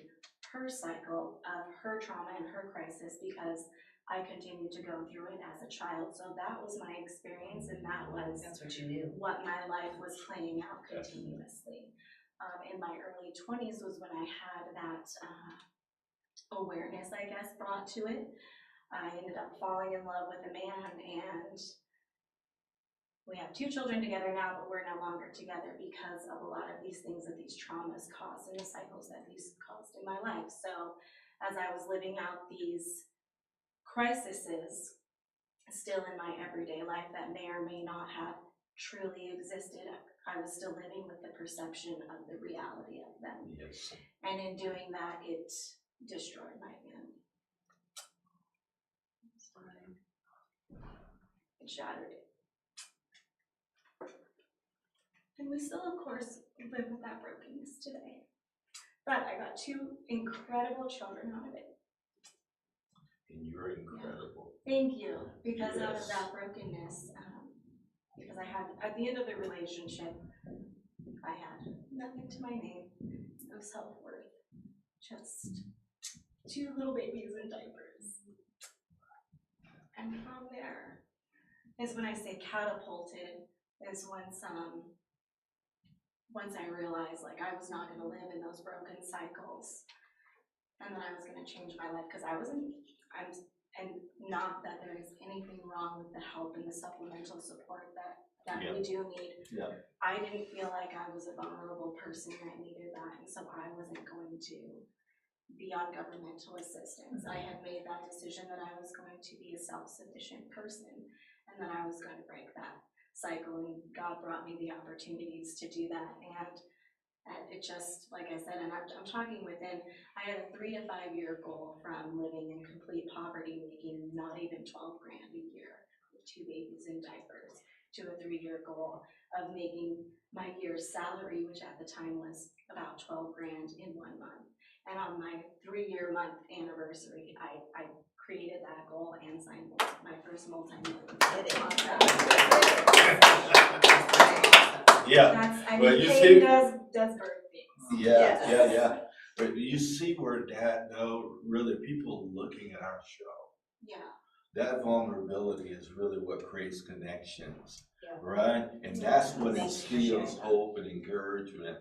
her cycle of her trauma and her crisis because I continued to go through it as a child. So that was my experience, and that's what you knew. What my life was playing out continuously. In my early 20s was when I had that awareness, I guess, brought to it. I ended up falling in love with a man, and we have 2 children together now, but we're no longer together because of a lot of these things that these traumas caused and the cycles that these caused in my life. So as I was living out these crises still in my everyday life that may or may not have truly existed, I was still living with the perception of the reality of them. Yes. And in doing that, it destroyed my family. It shattered it. And we still, of course, live with that brokenness today. But I got 2 incredible children out of it. And you're incredible. Thank you. Because out of Yes. that brokenness, because I had, at the end of the relationship, I had nothing to my name, no self-worth, just 2 little babies in diapers. And from there is when I say catapulted, is once I realized like I was not gonna live in those broken cycles, and that I was gonna change my life, because and not that there is anything wrong with the help and the supplemental support that we do need. Yeah. I didn't feel like I was a vulnerable person that needed that, and so I wasn't going to be on governmental assistance. I had made that decision that I was going to be a self-sufficient person, and that I was going to break that cycle, and God brought me the opportunities to do that. And it just, like I said, and I'm talking within, I had a 3 to 5 year goal from living in complete poverty, making not even 12 grand a year with 2 babies in diapers, to a 3-year goal of making my year's salary, which at the time was about 12 grand in 1 month. And on my 3-year month anniversary, I created that goal and signed my first multi-million contract. Yeah. Well, you see, does birth things. Yeah. But you see where that, though, really people looking at our show. Yeah. That vulnerability is really what creates connections, right? And that's what instills hope and encouragement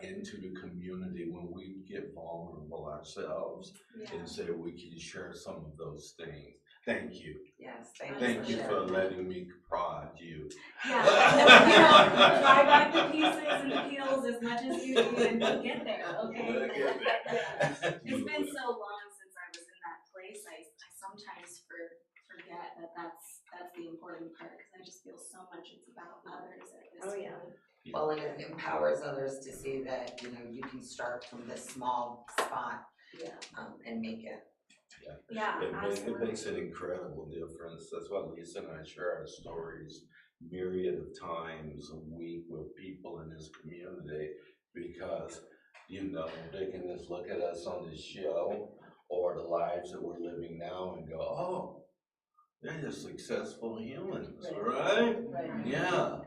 into the community when we get vulnerable ourselves and say we can share some of those things. Thank you. Yes, Thank you for letting me prod you. Yeah, try back the pieces and the peels as much as you do, and you'll get there, okay? We'll get there. It's been so long since I was in that place, I sometimes forget that that's the important part, because I just feel so much it's about others at this point. Well, and it empowers others to see that, you know, you can start from this small spot and make it. Yeah, It makes an incredible difference. That's why Lisa and I share our stories myriad of times a week with people in this community, because, you know, they can just look at us on this show, or the lives that we're living now and go, oh, they're just successful humans, right? Right. Yeah.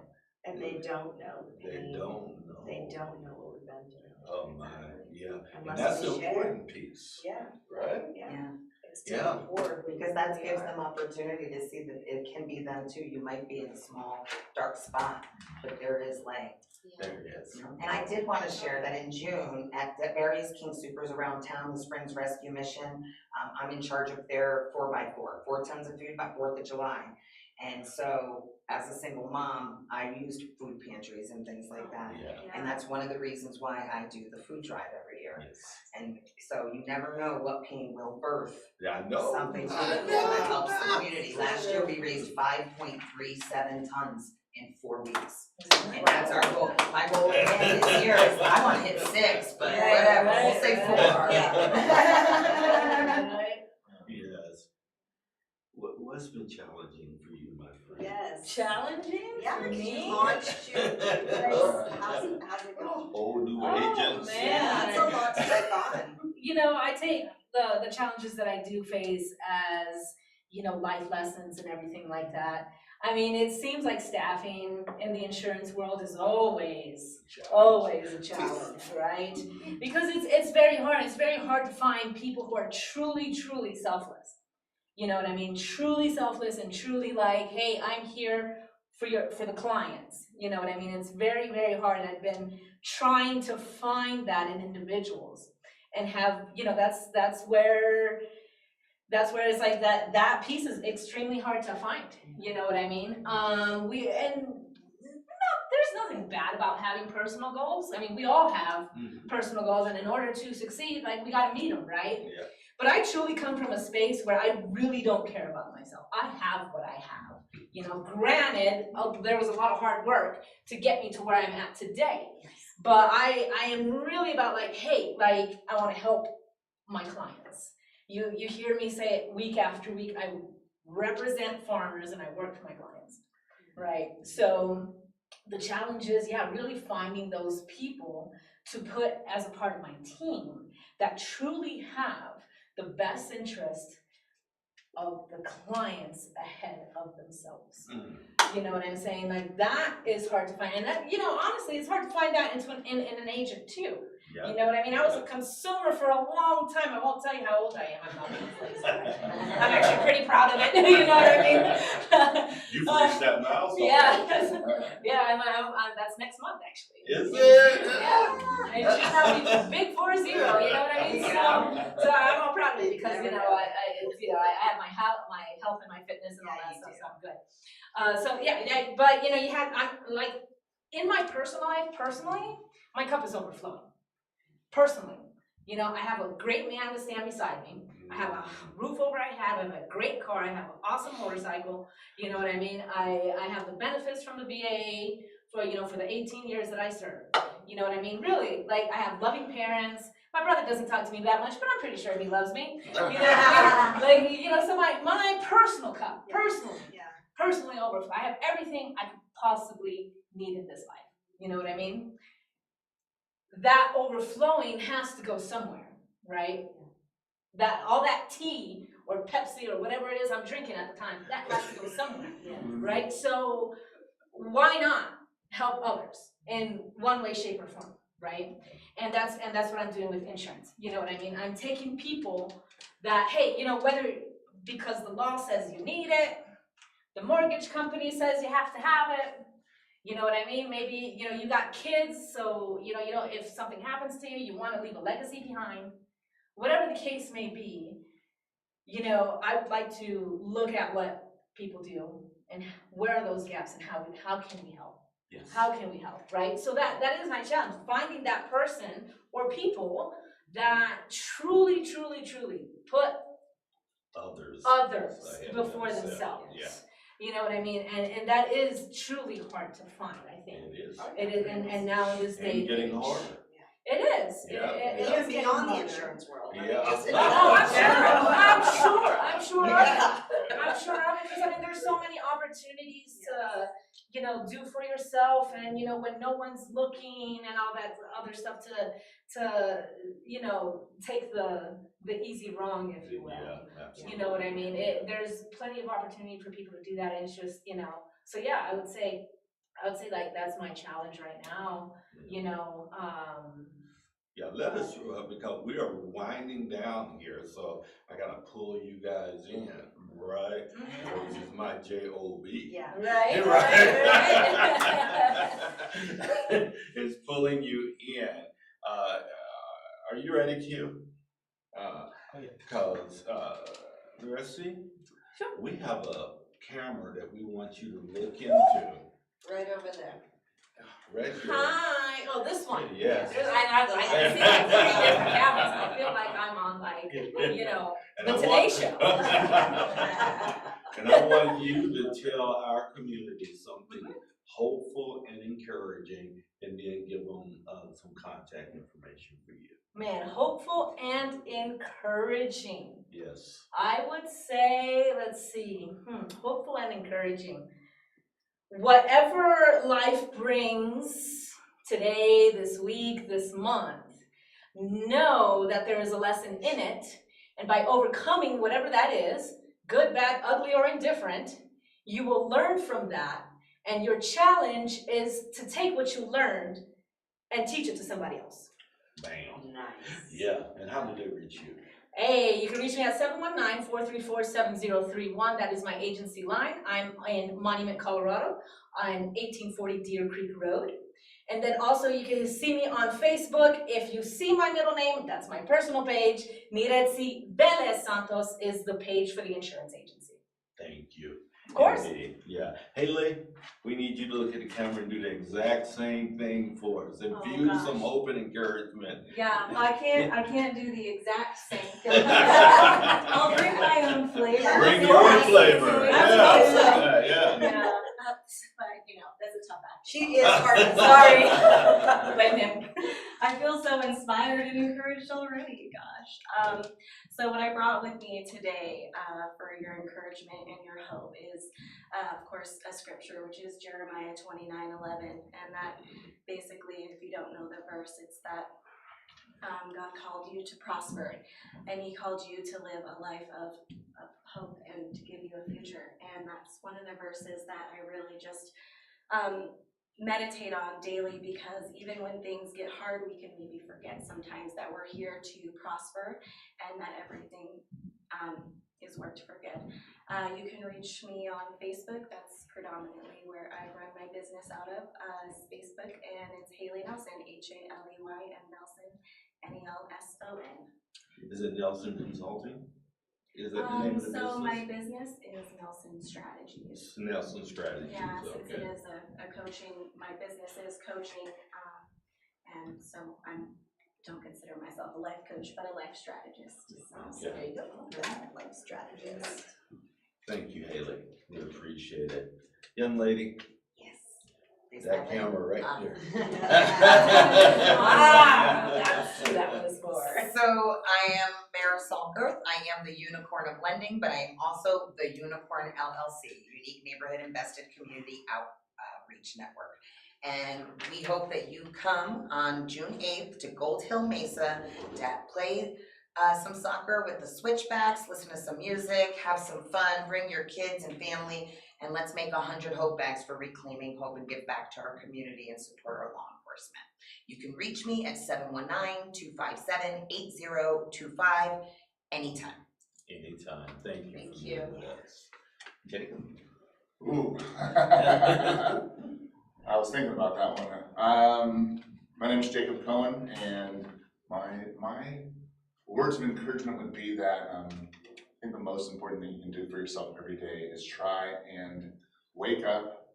And they don't know. They don't know. They don't know what we've been through. Oh my, yeah. And Unless that's we the share. important piece, Yeah, right? yeah. It's to Yeah. record who Because that we gives are. them opportunity to see that it can be them too. You might be in a small, dark spot, but there is light. There it is. And I did want to share that in June, at the various King Supers around town, the Springs Rescue Mission, I'm in charge of their 4x4, 4 tons of food by 4th of July. And so, as a single mom, I used food pantries and things like that. Yeah. And that's one of the reasons why I do the food drive every year. Yes. And so you never know what pain will birth. Yeah, I know. Something I really cool that helps the community. Last year, we raised 5.37 tons in 4 weeks. And that's our goal. My goal at the end of this year is I want to hit 6, but whatever, we'll say 4. Yes. What's been challenging for you, my friend? Yes. Challenging Yeah, for because me? you launched your place. How's it going? Whole new Oh, agents. man. Yeah, that's a lot to take on. You know, I take the challenges that I do face as, you know, life lessons and everything like that. I mean, it seems like staffing in the insurance world is always a challenge, right? Because it's very hard. It's very hard to find people who are truly selfless. You know what I mean? Truly selfless and truly like, hey, I'm here for the clients. You know what I mean? It's very, very hard. And I've been trying to find that in individuals and have, you know, that's where it's like that piece is extremely hard to find. You know what I mean? There's nothing bad about having personal goals. I mean, we all have personal goals, and in order to succeed, like, we gotta meet them, right? Yeah. But I truly come from a space where I really don't care about myself. I have what I have. You know, granted, there was a lot of hard work to get me to where I'm at today. But I am really about like, hey, like, I wanna help my clients. You hear me say it week after week, I represent farmers and I work for my clients, right? So the challenge is, really finding those people to put as a part of my team that truly have the best interest of the clients ahead of themselves. You know what I'm saying? Like, that is hard to find. And that, you know, honestly, it's hard to find that in an agent too. Yeah. You know what I mean? I was a consumer for a long time. I won't tell you how old I am. I'm not gonna say so. I'm actually pretty proud of it. You know what I mean? You've reached that milestone. Yeah. Yeah, that's next month actually. Is it? Yeah. And she's probably big 40, you know what I mean? So I'm all proud of it because, you know, I have my health and my fitness and all that stuff, so I'm good. But you know, I'm like, in my personal life, my cup is overflowing. Personally, you know, I have a great man to stand beside me. I have a roof over my head. I have a great car. I have an awesome motorcycle. You know what I mean? I have the benefits from the VA for the 18 years that I served. You know what I mean? Really, like, I have loving parents. My brother doesn't talk to me that much, but I'm pretty sure he loves me. You know what I mean? Like, you know, so my personal cup, personally overflow. I have everything I could possibly need in this life. You know what I mean? That overflowing has to go somewhere, right? That all that tea or Pepsi or whatever it is I'm drinking at the time, that has to go somewhere, right? So why not help others in one way, shape, or form, right? And that's what I'm doing with insurance. You know what I mean? I'm taking people that, hey, you know, whether because the law says you need it, the mortgage company says you have to have it. You know what I mean? Maybe, you know, you got kids, so, you know, if something happens to you, you want to leave a legacy behind. Whatever the case may be, you know, I would like to look at what people do and where are those gaps and how can we help? Yes. How can we help, right? So that is my challenge, finding that person or people that truly put others before themselves. Yeah. You know what I mean? And that is truly hard to find, I think. It is. And now in this day. And getting harder. It is. Yeah. It Even is getting beyond the harder. insurance world. Yeah. I'm sure of it. I'm sure of it, because I mean, there's so many opportunities to, do for yourself and, when no one's looking and all that other stuff to take the easy wrong, if you will. Yeah, absolutely. You know what I mean? There's plenty of opportunity for people to do that, and it's just, so yeah, I would say like that's my challenge right now, Yeah, let us, because we are winding down here, so I gotta pull you guys in, right? Which is my J-O-B. Yeah. Right, Right. It's pulling you in. Are you ready, Q? Because, Rusty, Sure. we have a camera that we want you to look into. Right over there. Right here. Hi. Oh, this one. Yes. I can see like 3 different cameras. I feel like I'm on And the I Today want- Show. And I want you to tell our community something hopeful and encouraging, and then give them some contact information for you. Man, hopeful and encouraging. Yes. I would say, let's see, hopeful and encouraging. Whatever life brings today, this week, this month, know that there is a lesson in it, and by overcoming whatever that is, good, bad, ugly, or indifferent, you will learn from that, and your challenge is to take what you learned and teach it to somebody else. Bam. Nice. Yeah, and how did they reach you? Hey, you can reach me at 719-434-7031. That is my agency line. I'm in Monument, Colorado, on 1840 Deer Creek Road. And then also you can see me on Facebook. If you see my middle name, that's my personal page. Niretsi Velez Santos is the page for the insurance agency. Thank you. Of course. Indeed. Yeah. Haley, we need you to look at the camera and do the exact same thing for us. Infuse some hope and encouragement. Yeah, I can't do the exact same thing. I'll bring my own flavor. Bring your flavor. Yeah. Yeah. But that's a tough act. She is hard. Sorry. Blame him. I feel so inspired and encouraged already, gosh. So what I brought with me today for your encouragement and your hope is, of course, a scripture, which is Jeremiah 29:11. And that basically, if you don't know the verse, it's that God called you to prosper, and He called you to live a life of hope and to give you a future. And that's one of the verses that I really just meditate on daily, because even when things get hard, we can maybe forget sometimes that we're here to prosper and that everything is worked for good. You can reach me on Facebook. That's predominantly where I run my business out of, Facebook, and it's Haley Nelson, Haley, and Nelson, Nelson. Is it Nelson Consulting? Is that the name of the business? So my business is Nelson Strategies. Nelson Strategies. Yeah, since Okay. it is a coaching, my business is coaching, and so I don't consider myself a life coach, but a life strategist. So There you go. Life strategist. Thank you, Haley. We appreciate it. Young lady, Yes. that camera right there. That's who that was for. So I am Marisol Girth. I am the unicorn of lending, but I am also the Unicorn LLC, Unique Neighborhood Invested Community Outreach Network. And we hope that you come on June 8th to Gold Hill Mesa to play some soccer with the Switchbacks, listen to some music, have some fun, bring your kids and family, and let's make 100 hope bags for reclaiming hope and give back to our community and support our law enforcement. You can reach me at 719-257-8025 anytime. Anytime. Thank you. Thank for you. being with us. Jacob. Ooh. I was thinking about that one. My name is Jacob Cohen, and my words of encouragement would be that I think the most important thing you can do for yourself every day is try and wake up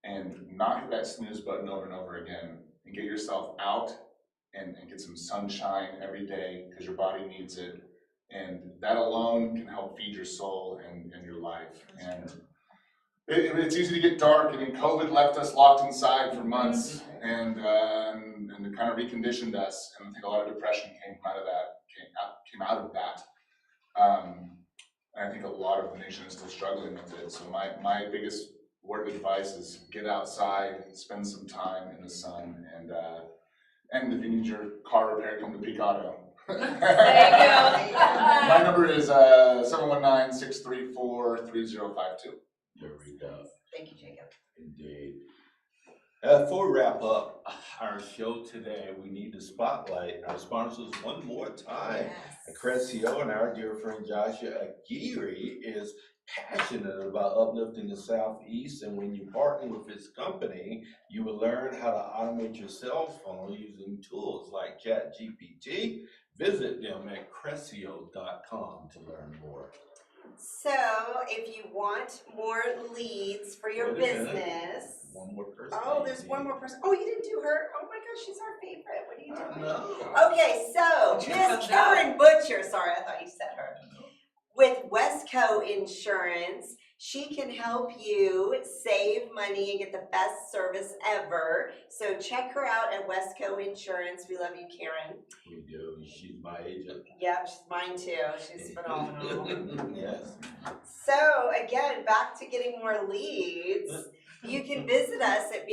and not hit that snooze button over and over again, and get yourself out and get some sunshine every day, because your body needs it. And that alone can help feed your soul and your life. And it's easy to get dark. I mean, COVID left us locked inside for months, and it kind of reconditioned us. And I think a lot of depression came out of that. And I think a lot of the nation is still struggling with it. So my biggest word of advice is get outside, spend some time in the sun, and if you need your car repaired, come to Peak Auto. There you go. My number is 719-634-3052. There we go. Thank you, Jacob. Indeed. Before we wrap up our show today, we need to spotlight our sponsors one more time. Crescio and our dear friend Joshua Aguirre is passionate about uplifting the Southeast, and when you partner with his company, you will learn how to automate your cell phone using tools like ChatGPT. Visit them at Crescio.com to learn more. So if you want more leads for your Wait a minute. business. One more person. Oh, there's one more person. Oh, you didn't do her? Oh my gosh, she's our favorite. What are you doing? No. Okay, so Miss Karen Butcher, sorry, I thought you said her. With Westco Insurance, she can help you save money and get the best service ever. So check her out at Westco Insurance. We love you, Karen. We do. She's my agent. Yep, she's mine too. She's phenomenal. Yes. So again, back to getting more leads. You can visit us at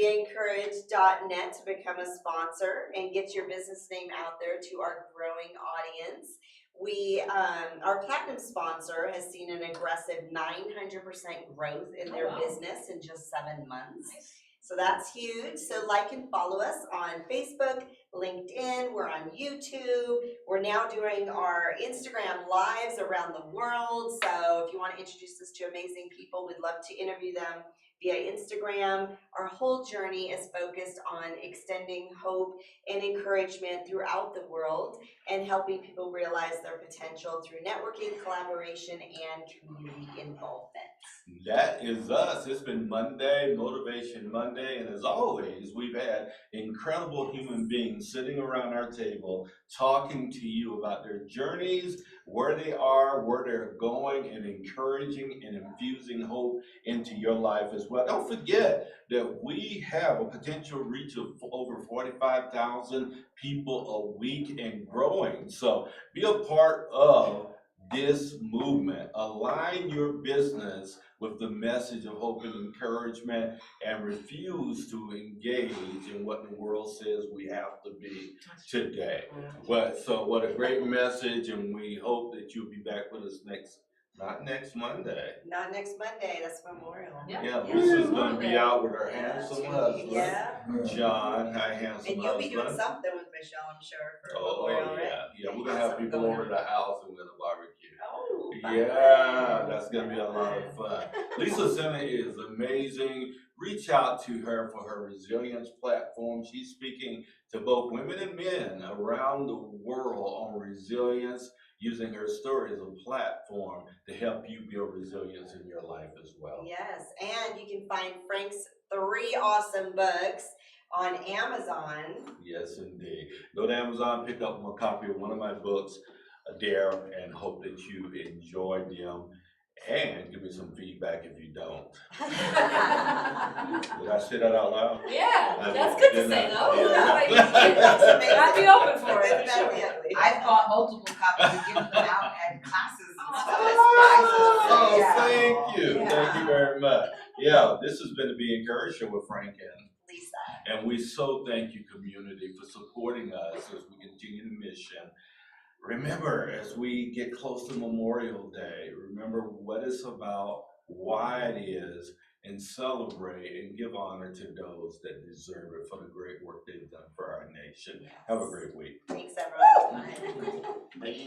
beencouraged.net to become a sponsor and get your business name out there to our growing audience. We, our platinum sponsor has seen an aggressive 900% growth in their business in just 7 months. So that's huge. So like and follow us on Facebook, LinkedIn, we're on YouTube. We're now doing our Instagram lives around the world. So if you want to introduce us to amazing people, we'd love to interview them via Instagram. Our whole journey is focused on extending hope and encouragement throughout the world and helping people realize their potential through networking, collaboration, and community involvement. That is us. It's been Monday, Motivation Monday, and as always, we've had incredible human beings sitting around our table talking to you about their journeys, where they are, where they're going, and encouraging and infusing hope into your life as well. Don't forget that we have a potential reach of over 45,000 people a week and growing. So be a part of this movement. Align your business with the message of hope and encouragement, and refuse to engage in what the world says we have to be today. So what a great message, and we hope that you'll be back with us not next Monday. Not next Monday, that's Memorial. Yeah, Lisa's gonna be out with her handsome husband, Yeah. John, hi handsome And you'll be doing husband. something with Michelle, I'm sure, for Oh, Memorial, right? yeah, we're gonna have people over to the house and we're gonna barbecue. Oh, Yeah, that's gonna be a lot of fun. Lisa Senna is amazing. Reach out to her for her resilience platform. She's speaking to both women and men around the world on resilience, using her story as a platform to help you build resilience in your life as well. yes, and you can find Frank's 3 awesome books on Amazon. Yes, indeed. Go to Amazon, pick up a copy of one of my books there, and hope that you enjoyed them. And give me some feedback if you don't. Did I say that out loud? Yeah, that's good to say though. Yeah. I'd be open for it. I've bought multiple copies and given them out at classes and stuff. Oh, Yeah. thank you. Yeah. Thank you very much. Yeah, this has been the Be Encouraged Show with Frank and Lisa. And we so thank you, community, for supporting us as we continue the mission. Remember, as we get close to Memorial Day, remember what it's about, why it is, and celebrate and give honor to those that deserve it for the great work they've done for our nation. Yes. Have a great week. Thanks, everyone. Bye.